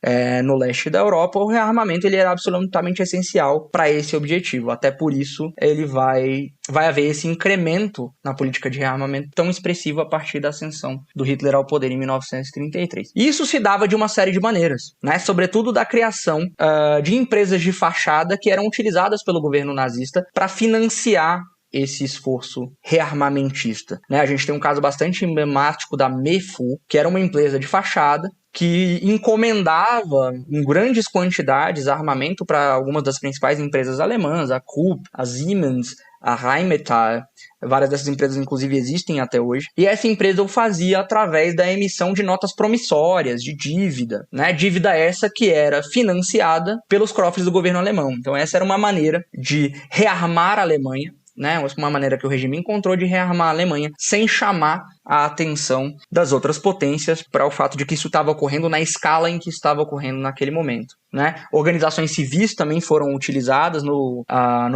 no leste da Europa. O rearmamento ele era absolutamente essencial para esse objetivo. Até por isso ele vai haver esse incremento na política de rearmamento tão expressivo a partir da ascensão do Hitler ao poder em 1933. E isso se dava de uma série de maneiras, né? Sobretudo da criação de empresas de fachada que eram utilizadas pelo governo nazista para financiar esse esforço rearmamentista, né? A gente tem um caso bastante emblemático da MEFU, que era uma empresa de fachada que encomendava em grandes quantidades armamento para algumas das principais empresas alemãs, a Krupp, a Siemens, a Rheinmetall. Várias dessas empresas, inclusive, existem até hoje. E essa empresa o fazia através da emissão de notas promissórias, de dívida, né? Dívida essa que era financiada pelos cofres do governo alemão. Então essa era uma maneira de rearmar a Alemanha, né? Uma maneira que o regime encontrou de rearmar a Alemanha sem chamar a atenção das outras potências para o fato de que isso estava ocorrendo na escala em que estava ocorrendo naquele momento, né? Organizações civis também foram utilizadas no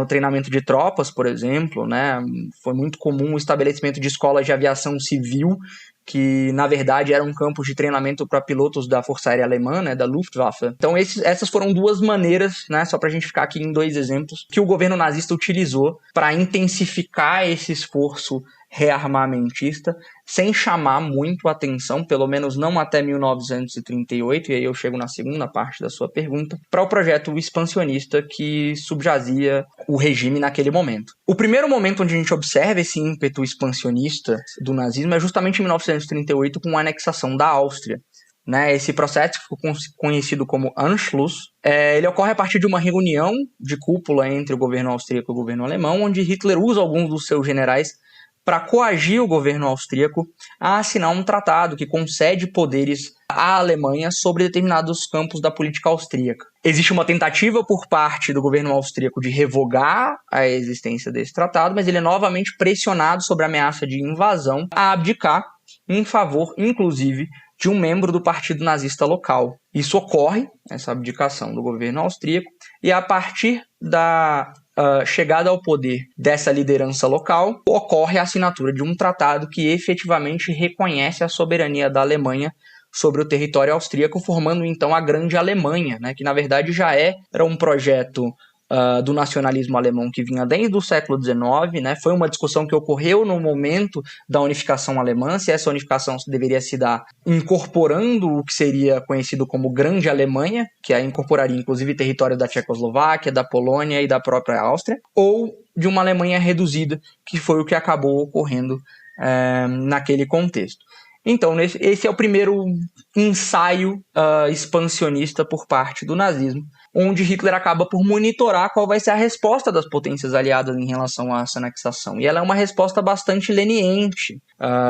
treinamento de tropas, por exemplo, né? Foi muito comum o estabelecimento de escolas de aviação civil, que na verdade eram campos de treinamento para pilotos da Força Aérea Alemã, né, da Luftwaffe. Então essas foram duas maneiras, né, só para a gente ficar aqui em dois exemplos, que o governo nazista utilizou para intensificar esse esforço rearmamentista, sem chamar muito a atenção, pelo menos não até 1938, e aí eu chego na segunda parte da sua pergunta, para o projeto expansionista que subjazia o regime naquele momento. O primeiro momento onde a gente observa esse ímpeto expansionista do nazismo é justamente em 1938, com a anexação da Áustria, né? Esse processo que ficou conhecido como Anschluss, ele ocorre a partir de uma reunião de cúpula entre o governo austríaco e o governo alemão, onde Hitler usa alguns dos seus generais para coagir o governo austríaco a assinar um tratado que concede poderes à Alemanha sobre determinados campos da política austríaca. Existe uma tentativa por parte do governo austríaco de revogar a existência desse tratado, mas ele é novamente pressionado sobre a ameaça de invasão a abdicar em favor, inclusive, de um membro do partido nazista local. Isso ocorre, essa abdicação do governo austríaco, e a partir da chegada ao poder dessa liderança local, ocorre a assinatura de um tratado que efetivamente reconhece a soberania da Alemanha sobre o território austríaco, formando então a Grande Alemanha, né, que na verdade já era um projeto do nacionalismo alemão que vinha desde o século XIX, né? Foi uma discussão que ocorreu no momento da unificação alemã, se essa unificação deveria se dar incorporando o que seria conhecido como Grande Alemanha, que aí incorporaria inclusive territórios da Tchecoslováquia, da Polônia e da própria Áustria, ou de uma Alemanha reduzida, que foi o que acabou ocorrendo naquele contexto. Então, esse é o primeiro ensaio expansionista por parte do nazismo, onde Hitler acaba por monitorar qual vai ser a resposta das potências aliadas em relação a essa anexação. E ela é uma resposta bastante leniente,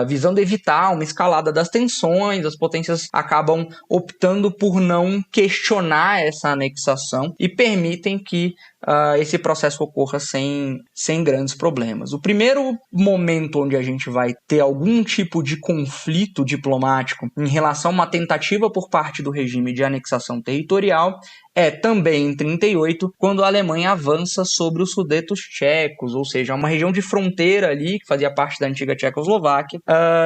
visando evitar uma escalada das tensões. As potências acabam optando por não questionar essa anexação e permitem que esse processo ocorra sem grandes problemas. O primeiro momento onde a gente vai ter algum tipo de conflito diplomático em relação a uma tentativa por parte do regime de anexação territorial é também em 1938, quando a Alemanha avança sobre os Sudetos tchecos, ou seja, uma região de fronteira ali, que fazia parte da antiga Tchecoslováquia,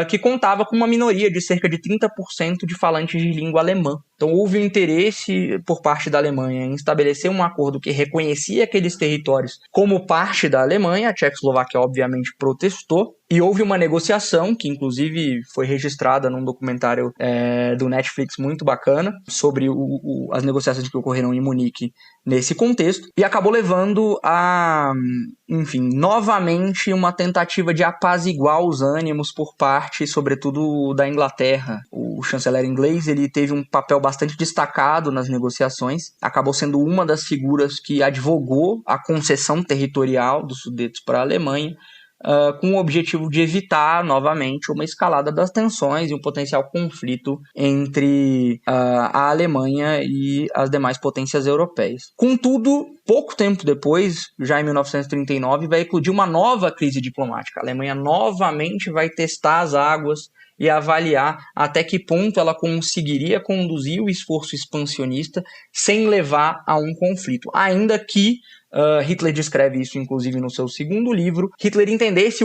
que contava com uma minoria de cerca de 30% de falantes de língua alemã. Então houve um interesse por parte da Alemanha em estabelecer um acordo que reconhecia aqueles territórios como parte da Alemanha. A Tchecoslováquia obviamente protestou, e houve uma negociação, que inclusive foi registrada num documentário do Netflix muito bacana, sobre as negociações que ocorreram em Munique nesse contexto, e acabou levando a, enfim, novamente uma tentativa de apaziguar os ânimos por parte, sobretudo, da Inglaterra. O chanceler inglês ele teve um papel bastante destacado nas negociações, acabou sendo uma das figuras que advogou a concessão territorial dos Sudetos para a Alemanha, com o objetivo de evitar, novamente, uma escalada das tensões e um potencial conflito entre a Alemanha e as demais potências europeias. Contudo, pouco tempo depois, já em 1939, vai eclodir uma nova crise diplomática. A Alemanha novamente vai testar as águas e avaliar até que ponto ela conseguiria conduzir o esforço expansionista sem levar a um conflito, ainda que Hitler descreve isso, inclusive, no seu segundo livro. Hitler entendesse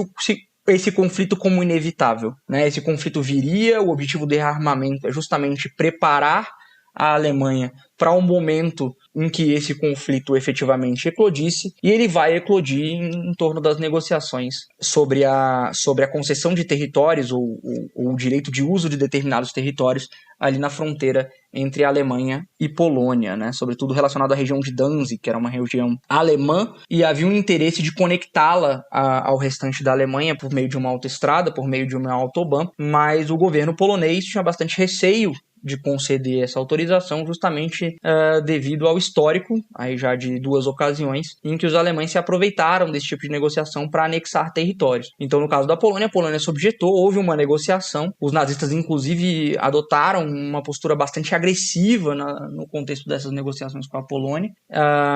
esse conflito como inevitável, né? Esse conflito viria, o objetivo do rearmamento é justamente preparar a Alemanha para um momento em que esse conflito efetivamente eclodisse, e ele vai eclodir em torno das negociações sobre a concessão de territórios ou o direito de uso de determinados territórios ali na fronteira entre a Alemanha e Polônia, né? Sobretudo relacionado à região de Danzig, que era uma região alemã, e havia um interesse de conectá-la ao restante da Alemanha por meio de uma autoestrada, por meio de uma autobahn, mas o governo polonês tinha bastante receio de conceder essa autorização, justamente devido ao histórico, aí já de duas ocasiões, em que os alemães se aproveitaram desse tipo de negociação para anexar territórios. Então, no caso da Polônia, a Polônia se objetou, houve uma negociação, os nazistas, inclusive, adotaram uma postura bastante agressiva no contexto dessas negociações com a Polônia.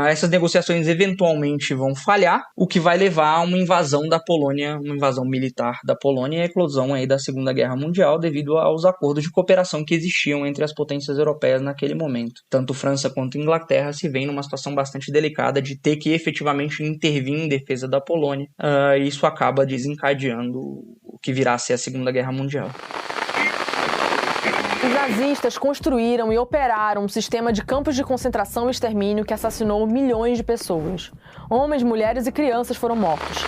Essas negociações eventualmente vão falhar, o que vai levar a uma invasão da Polônia, uma invasão militar da Polônia e a eclosão aí da Segunda Guerra Mundial devido aos acordos de cooperação que existiam entre as potências europeias naquele momento. Tanto França quanto Inglaterra se veem numa situação bastante delicada de ter que efetivamente intervir em defesa da Polônia, e isso acaba desencadeando o que virá a ser a Segunda Guerra Mundial. Os nazistas construíram e operaram um sistema de campos de concentração e extermínio que assassinou milhões de pessoas. Homens, mulheres e crianças foram mortos.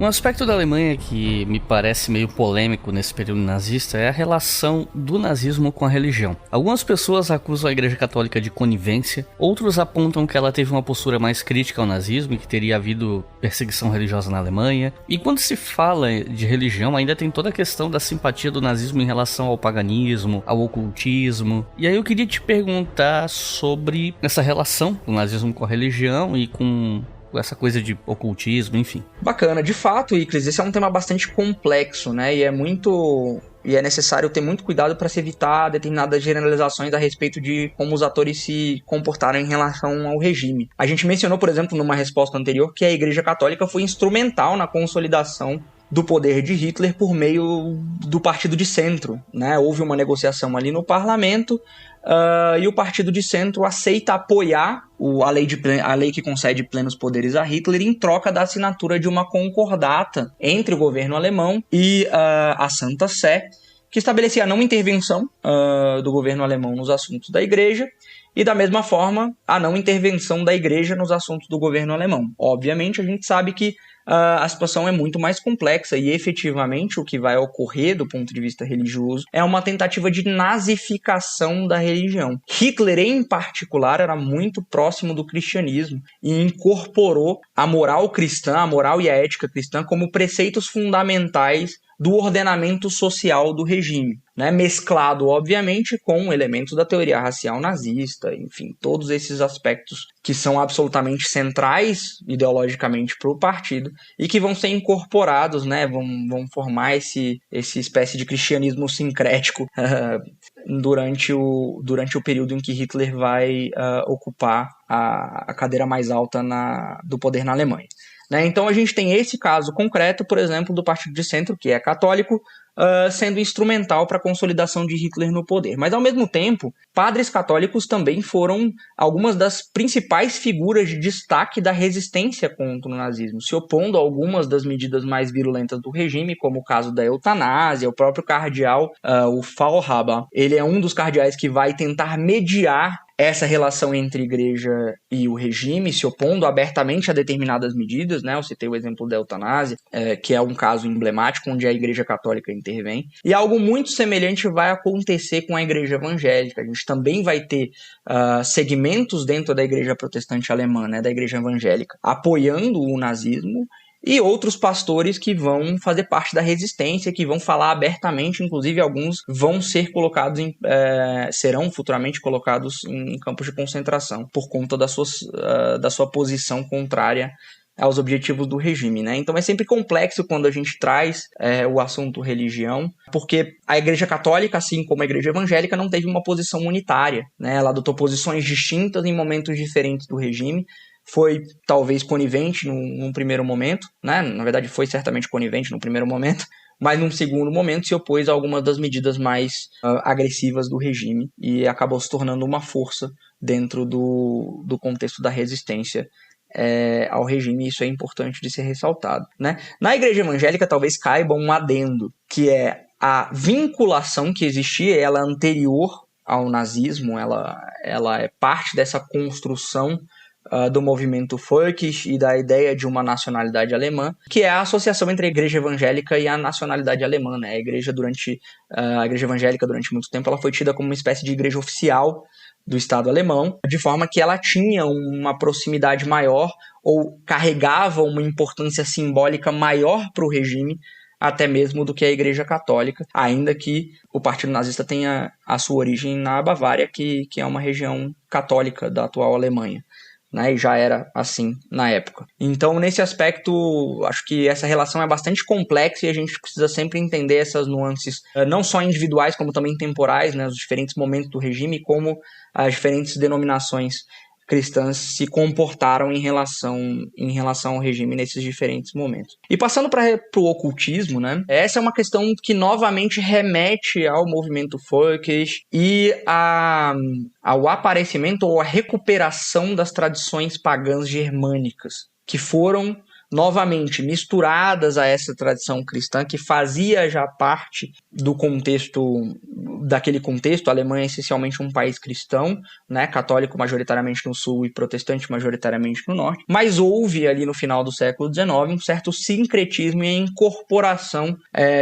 Um aspecto da Alemanha que me parece meio polêmico nesse período nazista é a relação do nazismo com a religião. Algumas pessoas acusam a Igreja Católica de conivência, outros apontam que ela teve uma postura mais crítica ao nazismo e que teria havido perseguição religiosa na Alemanha. E quando se fala de religião, ainda tem toda a questão da simpatia do nazismo em relação ao paganismo, ao ocultismo. E aí eu queria te perguntar sobre essa relação do nazismo com a religião e com essa coisa de ocultismo, enfim. Bacana, de fato, Iclis, esse é um tema bastante complexo, né, e é necessário ter muito cuidado para se evitar determinadas generalizações a respeito de como os atores se comportaram em relação ao regime. A gente mencionou, por exemplo, numa resposta anterior, que a Igreja Católica foi instrumental na consolidação do poder de Hitler por meio do partido de centro, né? Houve uma negociação ali no parlamento e o partido de centro aceita apoiar a lei que concede plenos poderes a Hitler em troca da assinatura de uma concordata entre o governo alemão e a Santa Sé, que estabelecia a não intervenção do governo alemão nos assuntos da Igreja e, da mesma forma, a não intervenção da Igreja nos assuntos do governo alemão. Obviamente, a gente sabe que a situação é muito mais complexa e, efetivamente, o que vai ocorrer do ponto de vista religioso é uma tentativa de nazificação da religião. Hitler, em particular, era muito próximo do cristianismo e incorporou a moral cristã, a moral e a ética cristã como preceitos fundamentais do ordenamento social do regime, né? Mesclado, obviamente, com elementos da teoria racial nazista, enfim, todos esses aspectos que são absolutamente centrais ideologicamente para o partido e que vão ser incorporados, né? Vão formar esse espécie de cristianismo sincrético durante o período em que Hitler vai ocupar a cadeira mais alta do poder na Alemanha. Né? Então a gente tem esse caso concreto, por exemplo, do partido de centro, que é católico, sendo instrumental para a consolidação de Hitler no poder. Mas, ao mesmo tempo, padres católicos também foram algumas das principais figuras de destaque da resistência contra o nazismo, se opondo a algumas das medidas mais virulentas do regime, como o caso da eutanásia. O próprio cardeal, o Faulhaber, ele é um dos cardeais que vai tentar mediar essa relação entre a igreja e o regime, se opondo abertamente a determinadas medidas, né? Eu citei o exemplo da eutanásia, que é um caso emblemático onde a igreja católica intervém. E algo muito semelhante vai acontecer com a igreja evangélica. A gente também vai ter segmentos dentro da igreja protestante alemã, né? Da igreja evangélica, apoiando o nazismo, e outros pastores que vão fazer parte da resistência, que vão falar abertamente, inclusive alguns vão ser colocados serão futuramente colocados em campos de concentração por conta da sua posição contrária aos objetivos do regime, né? Então é sempre complexo quando a gente traz o assunto religião, porque a Igreja Católica, assim como a Igreja Evangélica, não teve uma posição unitária, né? Ela adotou posições distintas em momentos diferentes do regime. Foi talvez conivente num primeiro momento, né? Na verdade foi certamente conivente no primeiro momento, mas num segundo momento se opôs a algumas das medidas mais agressivas do regime e acabou se tornando uma força dentro do contexto da resistência ao regime. Isso é importante de ser ressaltado, né? Na igreja evangélica talvez caiba um adendo, que é a vinculação que existia, ela anterior ao nazismo, ela é parte dessa construção do movimento Völkisch e da ideia de uma nacionalidade alemã, que é a associação entre a igreja evangélica e a nacionalidade alemã, né? A igreja evangélica, durante muito tempo, ela foi tida como uma espécie de igreja oficial do Estado alemão, de forma que ela tinha uma proximidade maior ou carregava uma importância simbólica maior para o regime, até mesmo do que a Igreja Católica, ainda que o Partido Nazista tenha a sua origem na Bavária, que é uma região católica da atual Alemanha, né, e já era assim na época. Então, nesse aspecto, acho que essa relação é bastante complexa e a gente precisa sempre entender essas nuances, não só individuais, como também temporais, né, os diferentes momentos do regime, como as diferentes denominações cristãs se comportaram em relação ao regime nesses diferentes momentos. E passando para o ocultismo, né, essa é uma questão que novamente remete ao movimento Völkisch e ao aparecimento ou à recuperação das tradições pagãs germânicas, que foram novamente misturadas a essa tradição cristã que fazia já parte do contexto, daquele contexto. A Alemanha é essencialmente um país cristão, né, católico majoritariamente no sul e protestante majoritariamente no norte, mas houve ali no final do século XIX um certo sincretismo e incorporação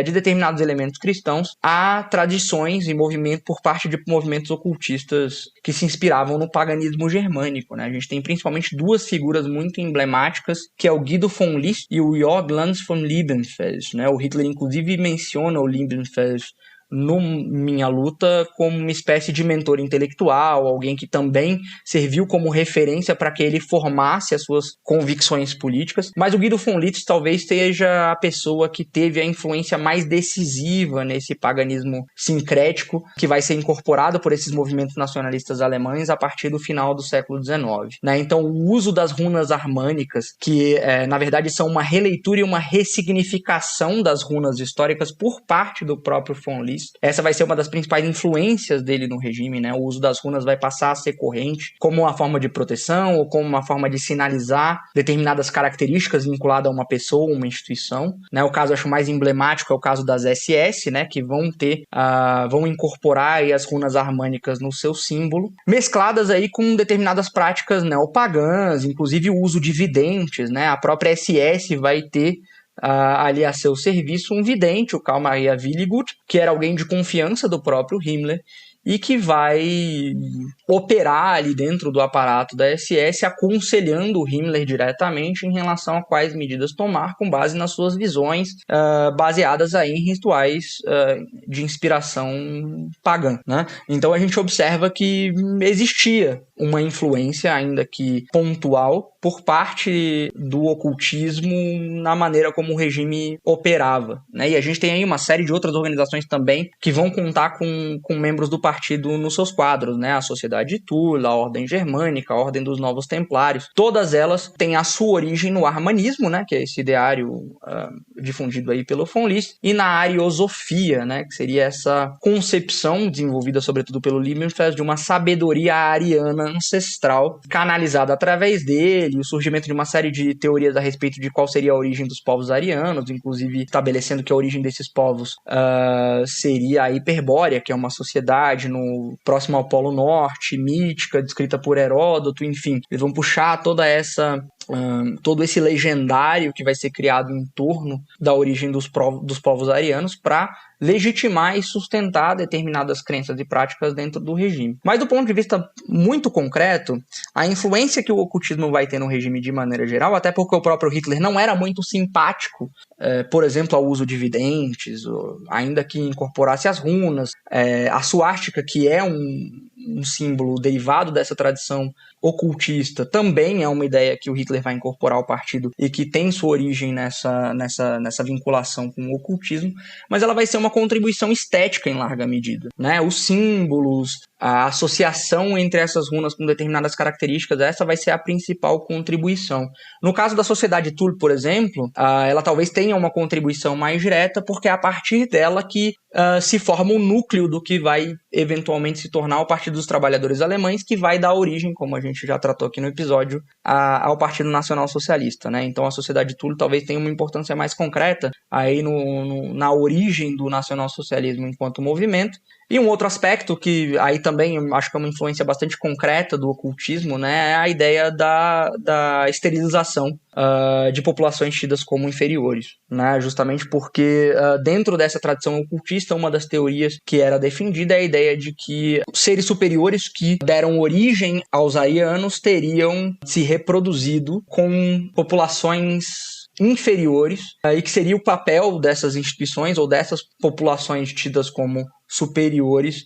de determinados elementos cristãos a tradições e movimento por parte de movimentos ocultistas que se inspiravam no paganismo germânico, né? A gente tem principalmente duas figuras muito emblemáticas, que é o Guido von List e o Jörg Lanz von Liebenfels, né? O Hitler inclusive menciona o Liebenfels no Minha Luta como uma espécie de mentor intelectual, alguém que também serviu como referência para que ele formasse as suas convicções políticas. Mas o Guido von List talvez seja a pessoa que teve a influência mais decisiva nesse paganismo sincrético que vai ser incorporado por esses movimentos nacionalistas alemães a partir do final do século XIX, né? Então o uso das runas armânicas, que na verdade são uma releitura e uma ressignificação das runas históricas por parte do próprio von List. Essa vai ser uma das principais influências dele no regime, né? O uso das runas vai passar a ser corrente como uma forma de proteção ou como uma forma de sinalizar determinadas características vinculadas a uma pessoa, uma instituição, né? O caso acho mais emblemático é o caso das SS, né? Que vão incorporar aí as runas armânicas no seu símbolo, mescladas aí com determinadas práticas neopagãs, inclusive o uso de videntes, né? A própria SS vai ter ali a seu serviço um vidente, o Karl Maria Willigut, que era alguém de confiança do próprio Himmler e que vai operar ali dentro do aparato da SS, aconselhando o Himmler diretamente em relação a quais medidas tomar com base nas suas visões, baseadas aí em rituais de inspiração pagã, né? Então a gente observa que existia uma influência, ainda que pontual, por parte do ocultismo na maneira como o regime operava, né? E a gente tem aí uma série de outras organizações também que vão contar com membros do partido nos seus quadros, né? A Sociedade de Tours, a Ordem Germânica, a Ordem dos Novos Templários, todas elas têm a sua origem no armanismo, né? Que é esse ideário difundido aí pelo von List, e na ariosofia, né? Que seria essa concepção desenvolvida sobretudo pelo Liebenfels de uma sabedoria ariana ancestral canalizada através dele, o surgimento de uma série de teorias a respeito de qual seria a origem dos povos arianos, inclusive estabelecendo que a origem desses povos seria a Hiperbórea, que é uma sociedade próximo ao Polo Norte, mítica, descrita por Heródoto, enfim. Eles vão puxar todo esse legendário que vai ser criado em torno da origem dos povos arianos para legitimar e sustentar determinadas crenças e práticas dentro do regime. Mas do ponto de vista muito concreto, a influência que o ocultismo vai ter no regime de maneira geral, até porque o próprio Hitler não era muito simpático, por exemplo, ao uso de videntes, ainda que incorporasse as runas, a suástica, que é um símbolo derivado dessa tradição ocultista, também é uma ideia que o Hitler vai incorporar ao partido e que tem sua origem nessa vinculação com o ocultismo, mas ela vai ser uma contribuição estética em larga medida, né? Os símbolos, a associação entre essas runas com determinadas características, essa vai ser a principal contribuição. No caso da Sociedade de Tours, por exemplo, ela talvez tenha uma contribuição mais direta, porque é a partir dela que se forma o núcleo do que vai eventualmente se tornar o Partido dos Trabalhadores Alemães, que vai dar origem, como a gente já tratou aqui no episódio, ao Partido Nacional Socialista, né? Então a Sociedade de Tours talvez tenha uma importância mais concreta aí na origem do nacionalsocialismo enquanto movimento. E um outro aspecto que aí também acho que é uma influência bastante concreta do ocultismo, né, é a ideia da esterilização de populações tidas como inferiores, né, justamente porque dentro dessa tradição ocultista, uma das teorias que era defendida é a ideia de que os seres superiores que deram origem aos arianos teriam se reproduzido com populações inferiores, e que seria o papel dessas instituições ou dessas populações tidas como superiores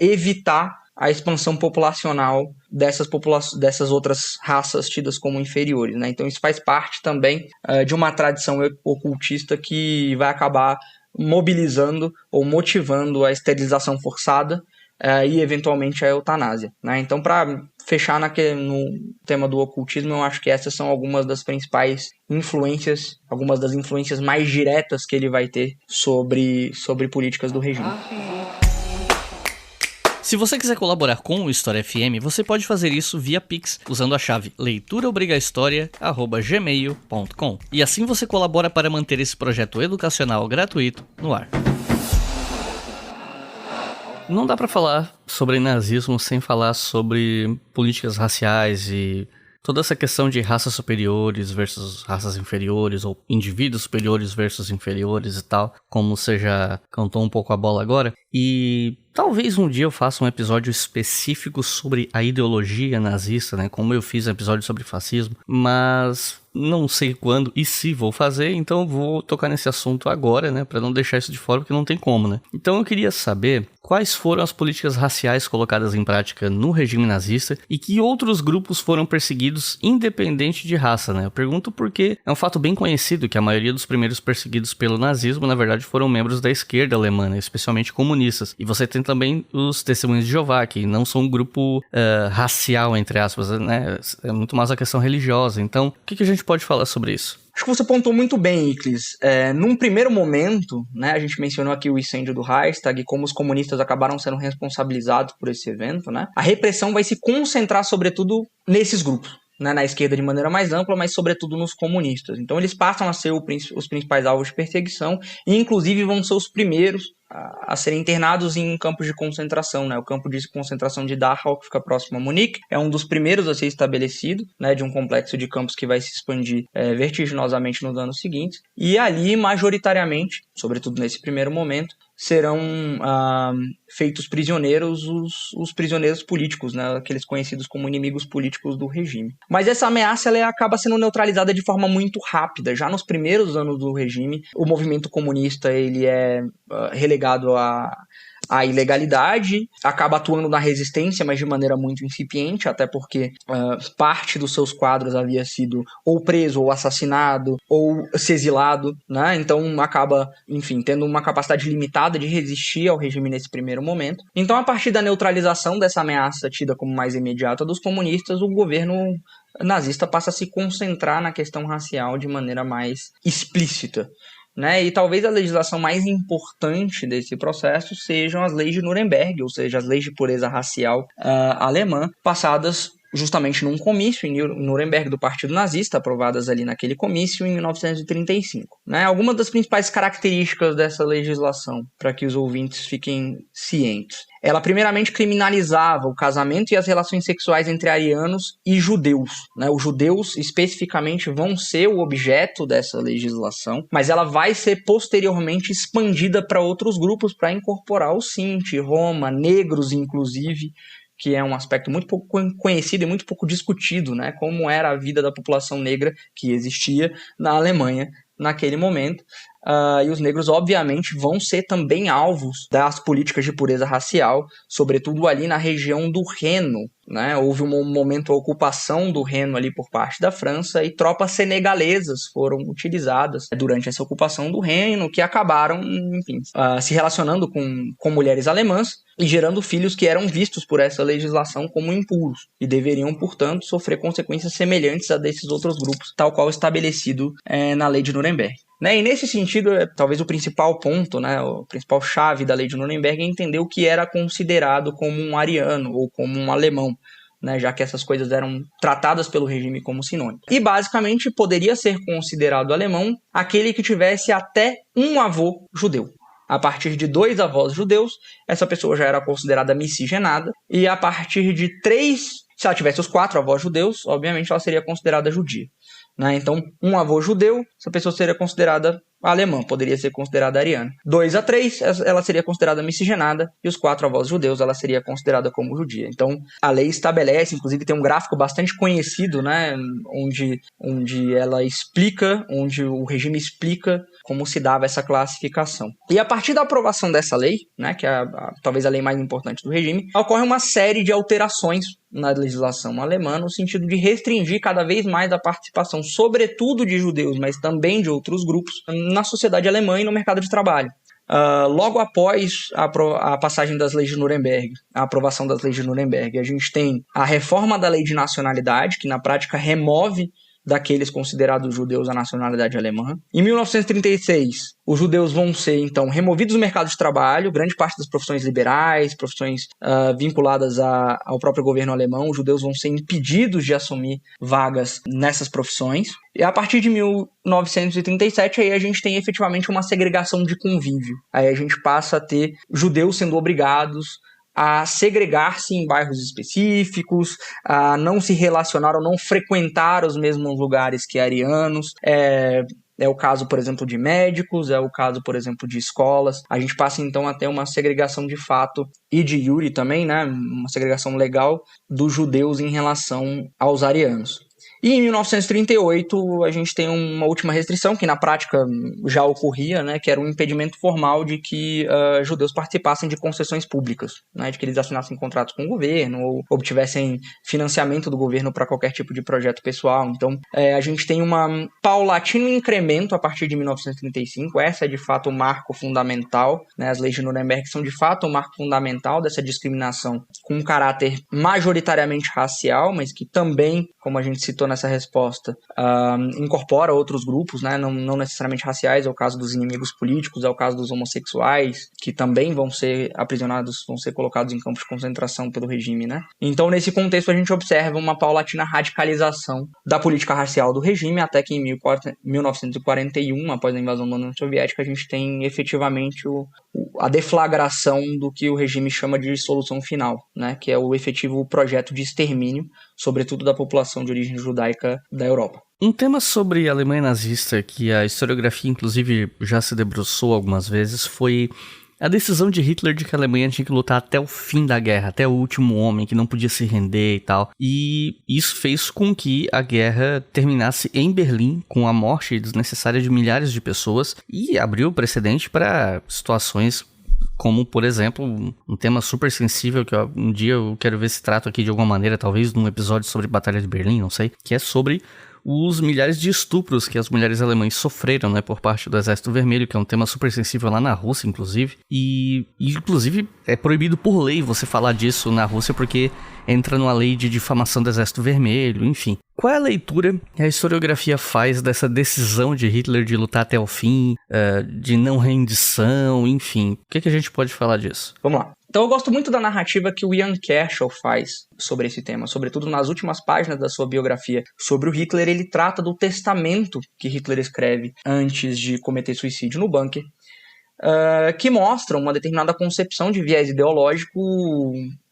evitar a expansão populacional dessas outras raças tidas como inferiores, né? Então isso faz parte também de uma tradição ocultista que vai acabar mobilizando ou motivando a esterilização forçada e eventualmente a eutanásia, né? Então, para fechar no tema do ocultismo, eu acho que essas são algumas das principais influências, algumas das influências mais diretas que ele vai ter sobre políticas do regime. Se você quiser colaborar com o História FM, você pode fazer isso via Pix, usando a chave leituraobrigahistoria@gmail.com. E assim você colabora para manter esse projeto educacional gratuito no ar. Não dá para falar sobre nazismo sem falar sobre políticas raciais e toda essa questão de raças superiores versus raças inferiores, ou indivíduos superiores versus inferiores e tal, como você já cantou um pouco a bola agora. E talvez um dia eu faça um episódio específico sobre a ideologia nazista, né? Como eu fiz um episódio sobre fascismo, mas não sei quando e se vou fazer, então eu vou tocar nesse assunto agora, né? Pra não deixar isso de fora, porque não tem como, né? Então eu queria saber quais foram as políticas raciais colocadas em prática no regime nazista e que outros grupos foram perseguidos independente de raça, né? Eu pergunto porque é um fato bem conhecido que a maioria dos primeiros perseguidos pelo nazismo, na verdade, foram membros da esquerda alemã, né? Especialmente comunistas. E você tem também os Testemunhos de Jeová, que não são um grupo racial, entre aspas, né? É muito mais a questão religiosa. Então, o que a gente pode falar sobre isso? Acho que você pontuou muito bem, Iclis. Num primeiro momento, né, a gente mencionou aqui o incêndio do Reichstag e como os comunistas acabaram sendo responsabilizados por esse evento, né? A repressão vai se concentrar, sobretudo, nesses grupos, né, na esquerda de maneira mais ampla, mas sobretudo nos comunistas. Então eles passam a ser os principais alvos de perseguição e inclusive vão ser os primeiros a serem internados em campos de concentração, né? O campo de concentração de Dachau, que fica próximo a Munique, é um dos primeiros a ser estabelecido, né, de um complexo de campos que vai se expandir vertiginosamente nos anos seguintes, e ali, majoritariamente, sobretudo nesse primeiro momento, serão feitos prisioneiros os prisioneiros políticos, né, aqueles conhecidos como inimigos políticos do regime. Mas essa ameaça ela acaba sendo neutralizada de forma muito rápida. Já nos primeiros anos do regime, o movimento comunista ele é relegado à ilegalidade, acaba atuando na resistência, mas de maneira muito incipiente, até porque parte dos seus quadros havia sido ou preso, ou assassinado, ou se exilado, né? Então acaba, enfim, tendo uma capacidade limitada de resistir ao regime nesse primeiro momento. Então, a partir da neutralização dessa ameaça tida como mais imediata dos comunistas, o governo nazista passa a se concentrar na questão racial de maneira mais explícita, né? E talvez a legislação mais importante desse processo sejam as leis de Nuremberg, ou seja, as leis de pureza racial alemã, passadas justamente num comício em Nuremberg do Partido Nazista, aprovadas ali naquele comício em 1935. Né? Algumas das principais características dessa legislação, para que os ouvintes fiquem cientes. Ela primeiramente criminalizava o casamento e as relações sexuais entre arianos e judeus. Né? Os judeus especificamente vão ser o objeto dessa legislação, mas ela vai ser posteriormente expandida para outros grupos para incorporar os Sinti, Roma, negros inclusive, que é um aspecto muito pouco conhecido e muito pouco discutido, né? Como era a vida da população negra que existia na Alemanha naquele momento. E os negros, obviamente, vão ser também alvos das políticas de pureza racial, sobretudo ali na região do Reno. Né? Houve um momento de ocupação do Reno ali por parte da França e tropas senegalesas foram utilizadas durante essa ocupação do Reno, que acabaram, enfim, se relacionando com mulheres alemãs e gerando filhos que eram vistos por essa legislação como impuros e deveriam, portanto, sofrer consequências semelhantes a desses outros grupos, tal qual estabelecido na lei de Nuremberg. Né? E nesse sentido, talvez o principal ponto, né, a principal chave da lei de Nuremberg é entender o que era considerado como um ariano ou como um alemão, né, já que essas coisas eram tratadas pelo regime como sinônimos. E basicamente poderia ser considerado alemão aquele que tivesse até um avô judeu. A partir de 2 avós judeus, essa pessoa já era considerada miscigenada, e a partir de 3, se ela tivesse os 4 avós judeus, obviamente ela seria considerada judia. Né? Então, um avô judeu, essa pessoa seria considerada alemã, poderia ser considerada ariana. 2 a 3, ela seria considerada miscigenada, e os 4 avós judeus, ela seria considerada como judia. Então, a lei estabelece, inclusive tem um gráfico bastante conhecido, né, onde ela explica, onde o regime explica como se dava essa classificação. E a partir da aprovação dessa lei, né, que é talvez a lei mais importante do regime, ocorre uma série de alterações na legislação alemã, no sentido de restringir cada vez mais a participação, sobretudo de judeus, mas também de outros grupos, na sociedade alemã e no mercado de trabalho. Logo após a passagem das leis de Nuremberg, a aprovação das leis de Nuremberg, a gente tem a reforma da lei de nacionalidade, que na prática remove daqueles considerados judeus à nacionalidade alemã. Em 1936, os judeus vão ser, então, removidos do mercado de trabalho, grande parte das profissões liberais, profissões vinculadas ao próprio governo alemão, os judeus vão ser impedidos de assumir vagas nessas profissões. E a partir de 1937, aí a gente tem efetivamente uma segregação de convívio. Aí a gente passa a ter judeus sendo obrigados a segregar-se em bairros específicos, a não se relacionar ou não frequentar os mesmos lugares que arianos. É o caso, por exemplo, de médicos, é o caso, por exemplo, de escolas. A gente passa, então, a ter uma segregação de fato e de iure também, né? Uma segregação legal dos judeus em relação aos arianos. E em 1938 a gente tem uma última restrição que na prática já ocorria, né, que era um impedimento formal de que judeus participassem de concessões públicas, né, de que eles assinassem contratos com o governo ou obtivessem financiamento do governo para qualquer tipo de projeto pessoal. Então a gente tem um paulatino incremento a partir de 1935, essa é de fato o marco fundamental, né, as leis de Nuremberg são de fato o marco fundamental dessa discriminação com um caráter majoritariamente racial, mas que também, como a gente citou nessa resposta, incorpora outros grupos, né, não necessariamente raciais, é o caso dos inimigos políticos, é o caso dos homossexuais, que também vão ser aprisionados, vão ser colocados em campos de concentração pelo regime, né? Então, nesse contexto, a gente observa uma paulatina radicalização da política racial do regime, até que em 1941, após a invasão da União Soviética, a gente tem efetivamente a deflagração do que o regime chama de solução final, né, que é o efetivo projeto de extermínio, sobretudo da população de origem judaica da Europa. Um tema sobre a Alemanha nazista que a historiografia, inclusive, já se debruçou algumas vezes foi a decisão de Hitler de que a Alemanha tinha que lutar até o fim da guerra, até o último homem, que não podia se render e tal. E isso fez com que a guerra terminasse em Berlim, com a morte desnecessária de milhares de pessoas, e abriu precedente para situações como, por exemplo, um tema super sensível que um dia eu quero ver se trato aqui de alguma maneira, talvez num episódio sobre Batalha de Berlim, não sei, que é sobre os milhares de estupros que as mulheres alemãs sofreram, né, por parte do Exército Vermelho, que é um tema super sensível lá na Rússia, inclusive. E inclusive, é proibido por lei você falar disso na Rússia, porque entra numa lei de difamação do Exército Vermelho, enfim. Qual é a leitura que a historiografia faz dessa decisão de Hitler de lutar até o fim, de não rendição, enfim? O que a gente pode falar disso? Vamos lá. Então eu gosto muito da narrativa que o Ian Kershaw faz sobre esse tema, sobretudo nas últimas páginas da sua biografia sobre o Hitler. Ele trata do testamento que Hitler escreve antes de cometer suicídio no bunker, que mostra uma determinada concepção de viés ideológico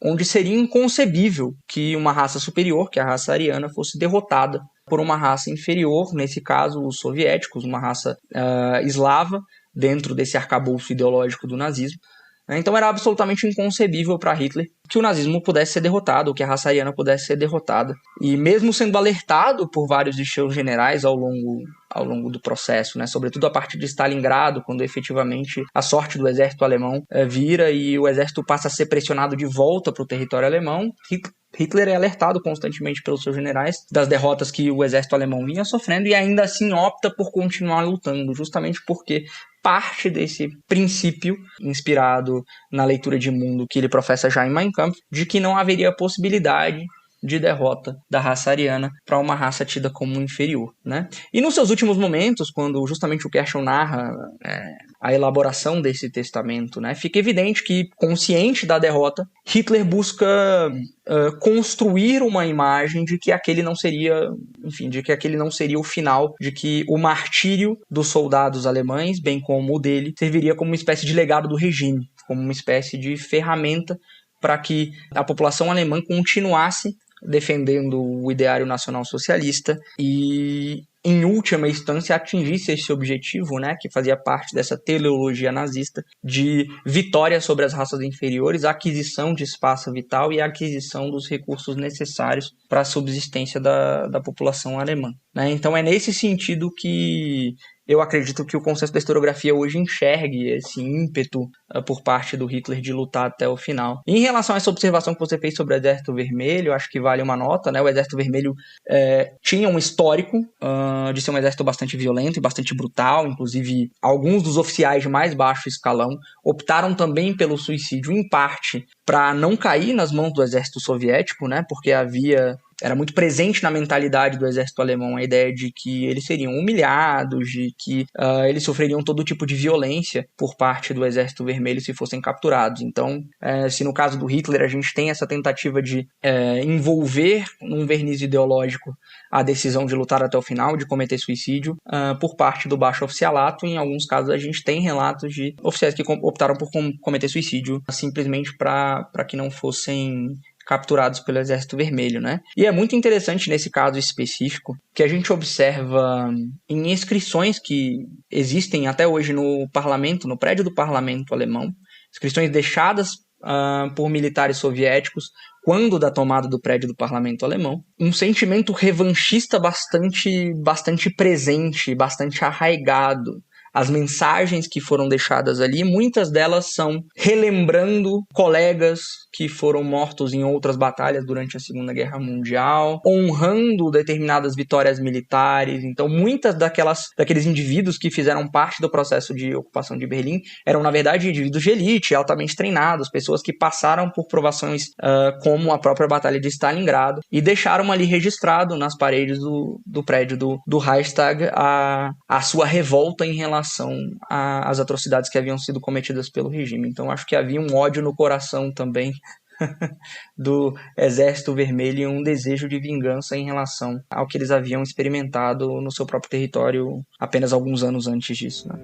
onde seria inconcebível que uma raça superior, que a raça ariana, fosse derrotada por uma raça inferior, nesse caso os soviéticos, uma raça eslava, dentro desse arcabouço ideológico do nazismo. Então era absolutamente inconcebível para Hitler que o nazismo pudesse ser derrotado, ou que a raça ariana pudesse ser derrotada. E mesmo sendo alertado por vários de seus generais ao longo do processo, né, sobretudo a partir de Stalingrado, quando efetivamente a sorte do exército alemão vira e o exército passa a ser pressionado de volta para o território alemão, Hitler é alertado constantemente pelos seus generais das derrotas que o exército alemão vinha sofrendo e ainda assim opta por continuar lutando, justamente porque parte desse princípio, inspirado na leitura de mundo que ele professa já em Mein Kampf, de que não haveria possibilidade de derrota da raça ariana para uma raça tida como inferior, né? E nos seus últimos momentos, quando justamente o Kershaw narra a elaboração desse testamento, né, fica evidente que, consciente da derrota, Hitler busca construir uma imagem de que aquele não seria, enfim, de que aquele não seria o final, de que o martírio dos soldados alemães, bem como o dele, serviria como uma espécie de legado do regime, como uma espécie de ferramenta para que a população alemã continuasse defendendo o ideário nacional socialista e, em última instância, atingisse esse objetivo, né, que fazia parte dessa teleologia nazista de vitória sobre as raças inferiores, aquisição de espaço vital e aquisição dos recursos necessários para a subsistência da população alemã, né? Então é nesse sentido que eu acredito que o consenso da historiografia hoje enxergue esse ímpeto por parte do Hitler de lutar até o final. E em relação a essa observação que você fez sobre o Exército Vermelho, acho que vale uma nota, né? O Exército Vermelho tinha um histórico de ser um exército bastante violento e bastante brutal, inclusive alguns dos oficiais de mais baixo escalão optaram também pelo suicídio, em parte para não cair nas mãos do exército soviético, né? Porque havia era muito presente na mentalidade do exército alemão a ideia de que eles seriam humilhados, de que eles sofreriam todo tipo de violência por parte do Exército Vermelho se fossem capturados. Então, se no caso do Hitler a gente tem essa tentativa de envolver num verniz ideológico a decisão de lutar até o final, de cometer suicídio, por parte do baixo oficialato, em alguns casos a gente tem relatos de oficiais que optaram por cometer suicídio simplesmente para que não fossem capturados pelo Exército Vermelho, né? E é muito interessante nesse caso específico que a gente observa em inscrições que existem até hoje no parlamento, no prédio do parlamento alemão, inscrições deixadas por militares soviéticos quando da tomada do prédio do parlamento alemão, um sentimento revanchista bastante presente, bastante arraigado. As mensagens que foram deixadas ali, muitas delas são relembrando colegas que foram mortos em outras batalhas durante a Segunda Guerra Mundial, honrando determinadas vitórias militares. Então, muitas daqueles indivíduos que fizeram parte do processo de ocupação de Berlim eram, na verdade, indivíduos de elite, altamente treinados, pessoas que passaram por provações como a própria Batalha de Stalingrado e deixaram ali registrado nas paredes do prédio do Reichstag a sua revolta em relação às atrocidades que haviam sido cometidas pelo regime. Então acho que havia um ódio no coração também do Exército Vermelho e um desejo de vingança em relação ao que eles haviam experimentado no seu próprio território apenas alguns anos antes disso, né?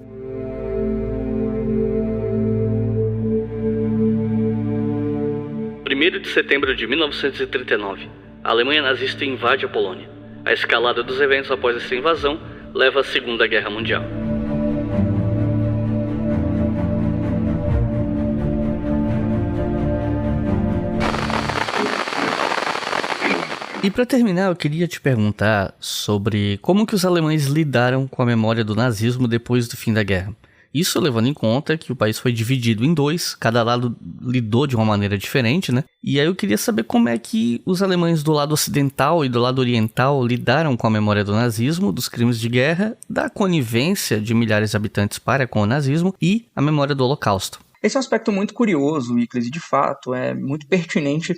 Primeiro de setembro de 1939, a Alemanha nazista invade a Polônia. A escalada dos eventos após essa invasão leva à Segunda Guerra Mundial. E para terminar, eu queria te perguntar sobre como que os alemães lidaram com a memória do nazismo depois do fim da guerra. Isso levando em conta que o país foi dividido em dois, cada lado lidou de uma maneira diferente, né? E aí eu queria saber como é que os alemães do lado ocidental e do lado oriental lidaram com a memória do nazismo, dos crimes de guerra, da conivência de milhares de habitantes para com o nazismo e a memória do Holocausto. Esse é um aspecto muito curioso, Icles, e de fato é muito pertinente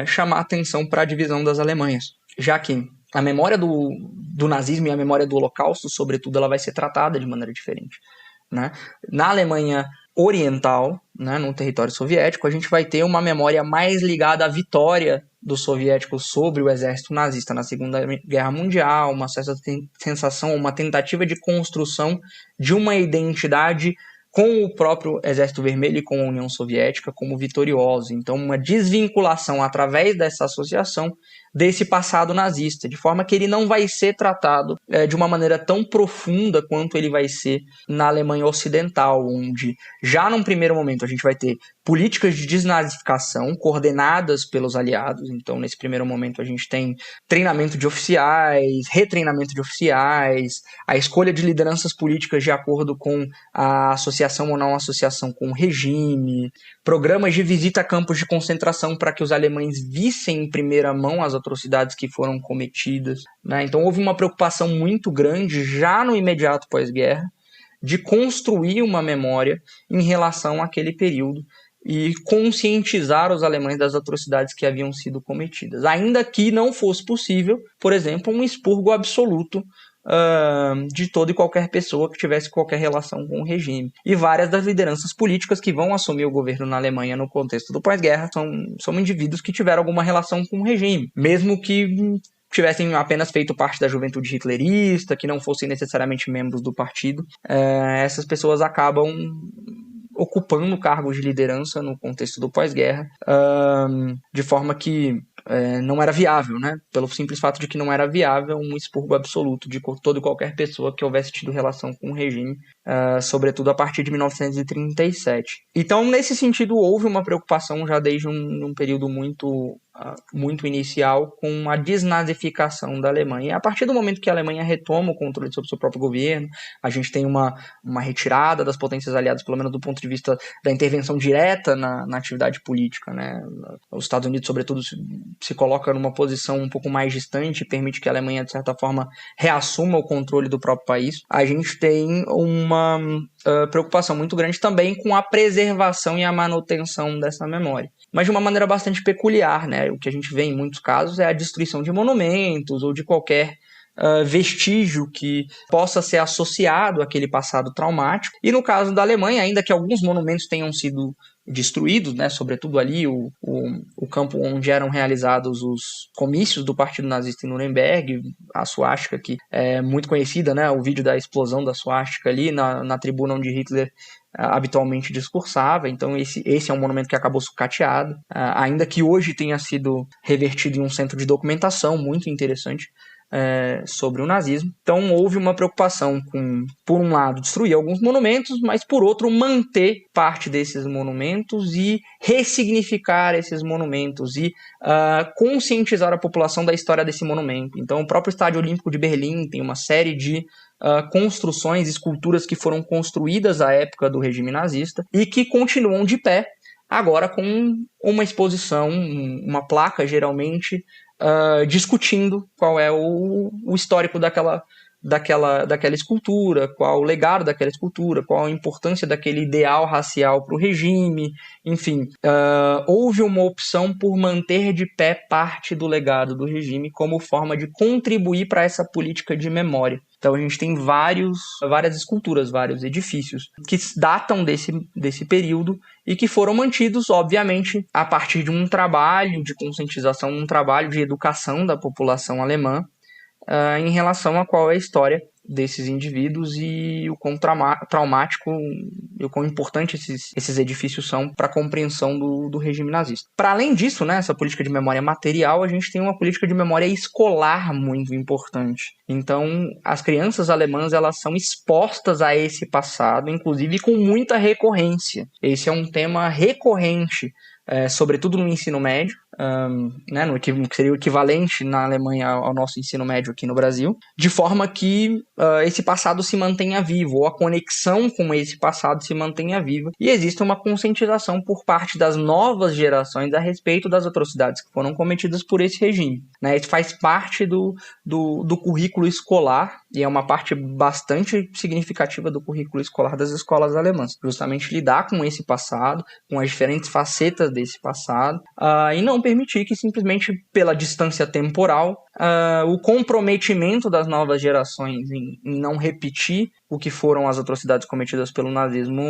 chamar a atenção para a divisão das Alemanhas, já que a memória do nazismo e a memória do Holocausto, sobretudo, ela vai ser tratada de maneira diferente, né? Na Alemanha Oriental, né, no território soviético, a gente vai ter uma memória mais ligada à vitória dos soviéticos sobre o exército nazista na Segunda Guerra Mundial, uma certa sensação, uma tentativa de construção de uma identidade com o próprio Exército Vermelho e com a União Soviética como vitoriosos. Então, uma desvinculação através dessa associação desse passado nazista, de forma que ele não vai ser tratado de uma maneira tão profunda quanto ele vai ser na Alemanha Ocidental, onde já num primeiro momento a gente vai ter políticas de desnazificação coordenadas pelos aliados. Então, nesse primeiro momento, a gente tem treinamento de oficiais, retreinamento de oficiais, a escolha de lideranças políticas de acordo com a associação ou não associação com o regime, programas de visita a campos de concentração para que os alemães vissem em primeira mão as atrocidades que foram cometidas, né? Então, houve uma preocupação muito grande, já no imediato pós-guerra, de construir uma memória em relação àquele período e conscientizar os alemães das atrocidades que haviam sido cometidas. Ainda que não fosse possível, por exemplo, um expurgo absoluto de toda e qualquer pessoa que tivesse qualquer relação com o regime. E várias das lideranças políticas que vão assumir o governo na Alemanha no contexto do pós-guerra são indivíduos que tiveram alguma relação com o regime, mesmo que tivessem apenas feito parte da juventude hitlerista, que não fossem necessariamente membros do partido. Essas pessoas acabam ocupando cargos de liderança no contexto do pós-guerra, de forma que não era viável, né? Pelo simples fato de que não era viável um expurgo absoluto de toda e qualquer pessoa que houvesse tido relação com o regime, sobretudo a partir de 1937. Então, nesse sentido, houve uma preocupação já desde um período muito inicial com a desnazificação da Alemanha. E a partir do momento que a Alemanha retoma o controle sobre o seu próprio governo, a gente tem uma retirada das potências aliadas, pelo menos do ponto de vista da intervenção direta na atividade política, né? Os Estados Unidos, sobretudo, se coloca numa posição um pouco mais distante e permite que a Alemanha, de certa forma, reassuma o controle do próprio país. A gente tem uma preocupação muito grande também com a preservação e a manutenção dessa memória. mas de uma maneira bastante peculiar, né? O que a gente vê em muitos casos é a destruição de monumentos ou de qualquer vestígio que possa ser associado àquele passado traumático. E no caso da Alemanha, ainda que alguns monumentos tenham sido destruídos, né, sobretudo ali o campo onde eram realizados os comícios do Partido Nazista em Nuremberg, a suástica que é muito conhecida, né, o vídeo da explosão da suástica ali na tribuna onde Hitler habitualmente discursava. Então esse é um monumento que acabou sucateado, ainda que hoje tenha sido revertido em um centro de documentação muito interessante sobre o nazismo. Então houve uma preocupação com, por um lado, destruir alguns monumentos, mas por outro, manter parte desses monumentos e ressignificar esses monumentos e conscientizar a população da história desse monumento. Então o próprio Estádio Olímpico de Berlim tem uma série de construções, esculturas que foram construídas à época do regime nazista e que continuam de pé, agora com uma exposição, uma placa geralmente, discutindo qual é o histórico daquela escultura, qual o legado daquela escultura, qual a importância daquele ideal racial para o regime, enfim. Houve uma opção por manter de pé parte do legado do regime como forma de contribuir para essa política de memória. Então a gente tem várias esculturas, vários edifícios que datam desse período e que foram mantidos, obviamente, a partir de um trabalho de conscientização, um trabalho de educação da população alemã em relação a qual é a história desses indivíduos e o quão traumático e o quão importante esses edifícios são para a compreensão do regime nazista. Para além disso, né, essa política de memória material, a gente tem uma política de memória escolar muito importante. Então, as crianças alemãs, elas são expostas a esse passado, inclusive com muita recorrência. Esse é um tema recorrente, sobretudo no ensino médio, né, que seria o equivalente na Alemanha ao nosso ensino médio aqui no Brasil, de forma que esse passado se mantenha vivo, ou a conexão com esse passado se mantenha viva, e existe uma conscientização por parte das novas gerações a respeito das atrocidades que foram cometidas por esse regime. Né? Isso faz parte do currículo escolar, e é uma parte bastante significativa do currículo escolar das escolas alemãs, justamente lidar com esse passado, com as diferentes facetas desse passado, e não permitir que simplesmente pela distância temporal o comprometimento das novas gerações em não repetir o que foram as atrocidades cometidas pelo nazismo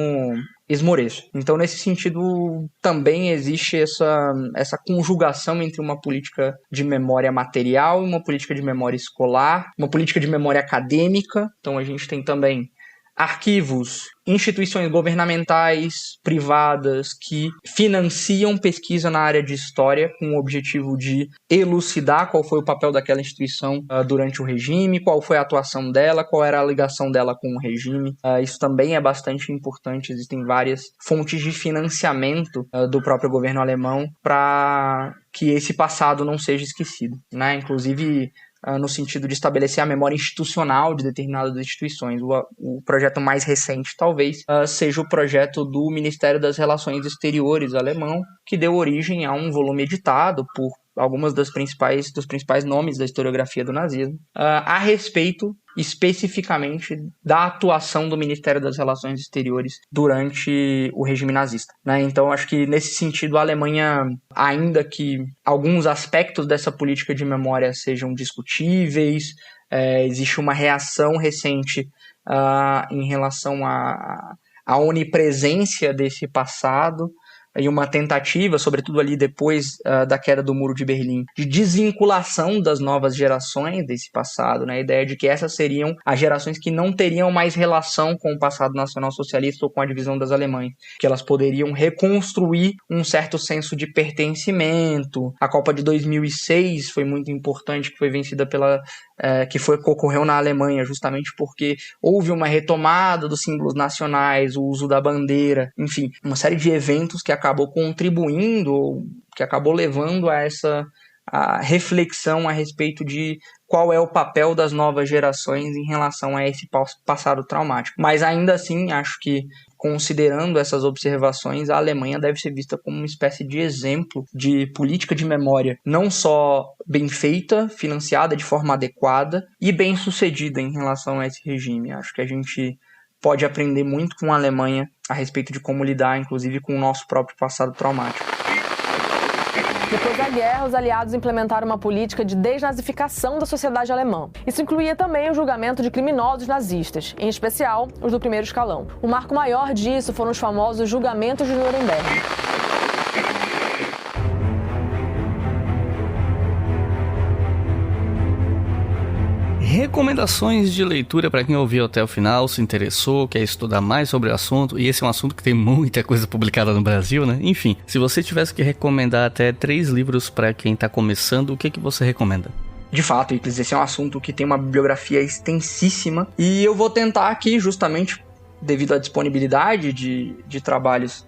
esmoreça. Então, nesse sentido, também existe essa conjugação entre uma política de memória material e uma política de memória escolar, uma política de memória acadêmica. Então, a gente tem também arquivos, instituições governamentais, privadas, que financiam pesquisa na área de história com o objetivo de elucidar qual foi o papel daquela instituição durante o regime, qual foi a atuação dela, qual era a ligação dela com o regime. Isso também é bastante importante. Existem várias fontes de financiamento do próprio governo alemão para que esse passado não seja esquecido, né? Inclusive no sentido de estabelecer a memória institucional de determinadas instituições. O projeto mais recente, talvez, seja o projeto do Ministério das Relações Exteriores alemão, que deu origem a um volume editado por algumas dos principais nomes da historiografia do nazismo, a respeito especificamente da atuação do Ministério das Relações Exteriores durante o regime nazista, né? Então, acho que nesse sentido a Alemanha, ainda que alguns aspectos dessa política de memória sejam discutíveis, existe uma reação recente em relação à onipresença desse passado, e uma tentativa, sobretudo ali depois da queda do Muro de Berlim, de desvinculação das novas gerações desse passado, né? A ideia de que essas seriam as gerações que não teriam mais relação com o passado nacional-socialista ou com a divisão das Alemanhas, que elas poderiam reconstruir um certo senso de pertencimento. A Copa de 2006 foi muito importante, que foi vencida que ocorreu na Alemanha, justamente porque houve uma retomada dos símbolos nacionais, o uso da bandeira, enfim, uma série de eventos que acabou contribuindo, que acabou levando a essa reflexão a respeito de qual é o papel das novas gerações em relação a esse passado traumático. Mas ainda assim, acho que, considerando essas observações, a Alemanha deve ser vista como uma espécie de exemplo de política de memória, não só bem feita, financiada de forma adequada e bem sucedida em relação a esse regime. Acho que a gente pode aprender muito com a Alemanha a respeito de como lidar, inclusive, com o nosso próprio passado traumático. Depois da guerra, os aliados implementaram uma política de desnazificação da sociedade alemã. Isso incluía também o julgamento de criminosos nazistas, em especial os do primeiro escalão. O marco maior disso foram os famosos julgamentos de Nuremberg. Recomendações de leitura para quem ouviu até o final, se interessou, quer estudar mais sobre o assunto, e esse é um assunto que tem muita coisa publicada no Brasil, né? Enfim, se você tivesse que recomendar até 3 livros para quem tá começando, o que você recomenda? De fato, Iclis, esse é um assunto que tem uma bibliografia extensíssima, e eu vou tentar aqui, justamente devido à disponibilidade de trabalhos,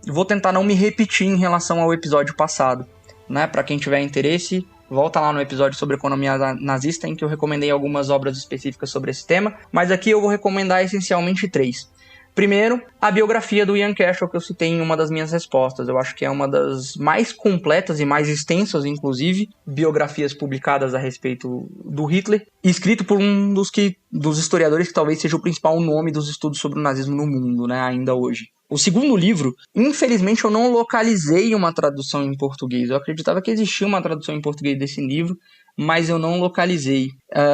vou tentar não me repetir em relação ao episódio passado, né? Para quem tiver interesse, volta lá no episódio sobre economia nazista, em que eu recomendei algumas obras específicas sobre esse tema, mas aqui eu vou recomendar essencialmente 3. Primeiro, a biografia do Ian Cashel, que eu citei em uma das minhas respostas. Eu acho que é uma das mais completas e mais extensas, inclusive, biografias publicadas a respeito do Hitler, escrito por um dos historiadores que talvez seja o principal nome dos estudos sobre o nazismo no mundo, né, ainda hoje. O segundo livro, infelizmente eu não localizei uma tradução em português. Eu acreditava que existia uma tradução em português desse livro, mas eu não localizei.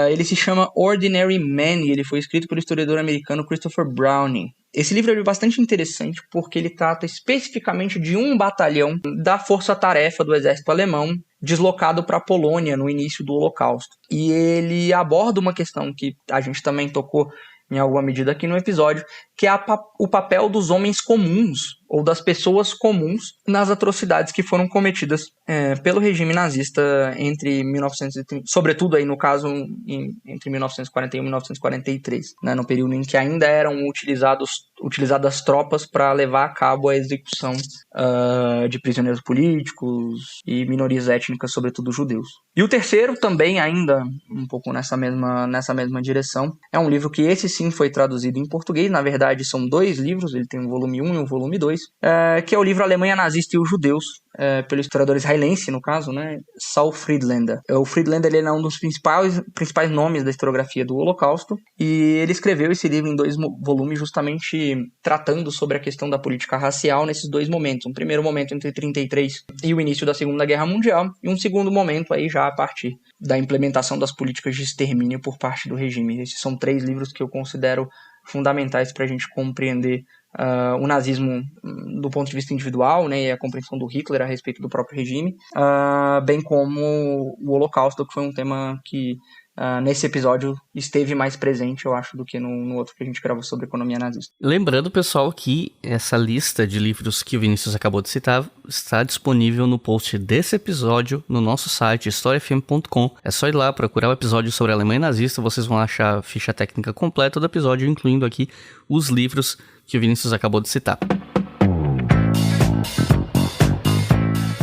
Ele se chama Ordinary Men e ele foi escrito pelo historiador americano Christopher Browning. Esse livro é bastante interessante porque ele trata especificamente de um batalhão da força-tarefa do exército alemão deslocado para a Polônia no início do Holocausto. E ele aborda uma questão que a gente também tocou em alguma medida aqui no episódio, que é o papel dos homens comuns, ou das pessoas comuns, nas atrocidades que foram cometidas pelo regime nazista entre 1930, sobretudo aí no caso entre 1941 e 1943, né, no período em que ainda eram utilizadas tropas para levar a cabo a execução de prisioneiros políticos e minorias étnicas, sobretudo judeus. E o terceiro, também ainda um pouco nessa mesma direção, é um livro que esse sim foi traduzido em português. Na verdade são 2 livros, ele tem um volume 1 e um volume 2, que é o livro Alemanha Nazista e os Judeus, pelo historiador israelense, no caso, né, Saul Friedlander. O Friedlander ele é um dos principais nomes da historiografia do Holocausto, e ele escreveu esse livro em 2 volumes justamente tratando sobre a questão da política racial nesses 2 momentos. Um primeiro momento entre 1933 e o início da Segunda Guerra Mundial, e um segundo momento aí já a partir da implementação das políticas de extermínio por parte do regime. Esses são 3 livros que eu considero fundamentais para a gente compreender o nazismo do ponto de vista individual, né, e a compreensão do Hitler a respeito do próprio regime, bem como o Holocausto, que foi um tema que nesse episódio esteve mais presente, eu acho, do que no outro que a gente gravou sobre economia nazista. Lembrando, pessoal, que essa lista de livros que o Vinícius acabou de citar está disponível no post desse episódio no nosso site historiafm.com. É só ir lá procurar o episódio sobre a Alemanha nazista, vocês vão achar a ficha técnica completa do episódio, incluindo aqui os livros que o Vinícius acabou de citar.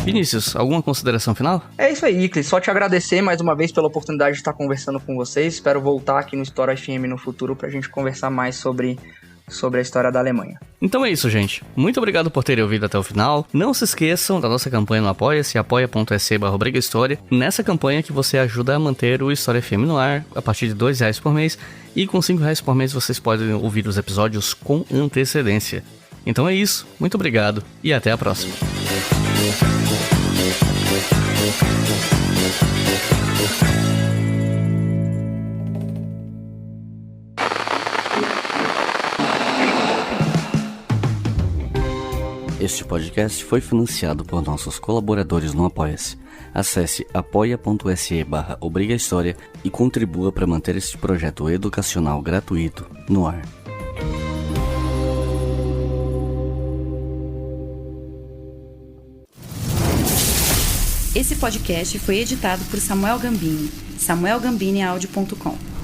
Vinícius, alguma consideração final? É isso aí, Iclis. Só te agradecer mais uma vez pela oportunidade de estar conversando com vocês. Espero voltar aqui no História FM no futuro pra gente conversar mais sobre a história da Alemanha. Então é isso, gente. Muito obrigado por terem ouvido até o final. Não se esqueçam da nossa campanha no Apoia-se, apoia.se/obrigahistoria. Nessa campanha que você ajuda a manter o História FM no ar a partir de R$2 por mês. E com R$5 por mês vocês podem ouvir os episódios com antecedência. Então é isso. Muito obrigado e até a próxima. Este podcast foi financiado por nossos colaboradores no Apoia-se. Acesse apoia.se/obrigahistoria e contribua para manter este projeto educacional gratuito no ar. Esse podcast foi editado por Samuel Gambini, samuelgambiniaudio.com.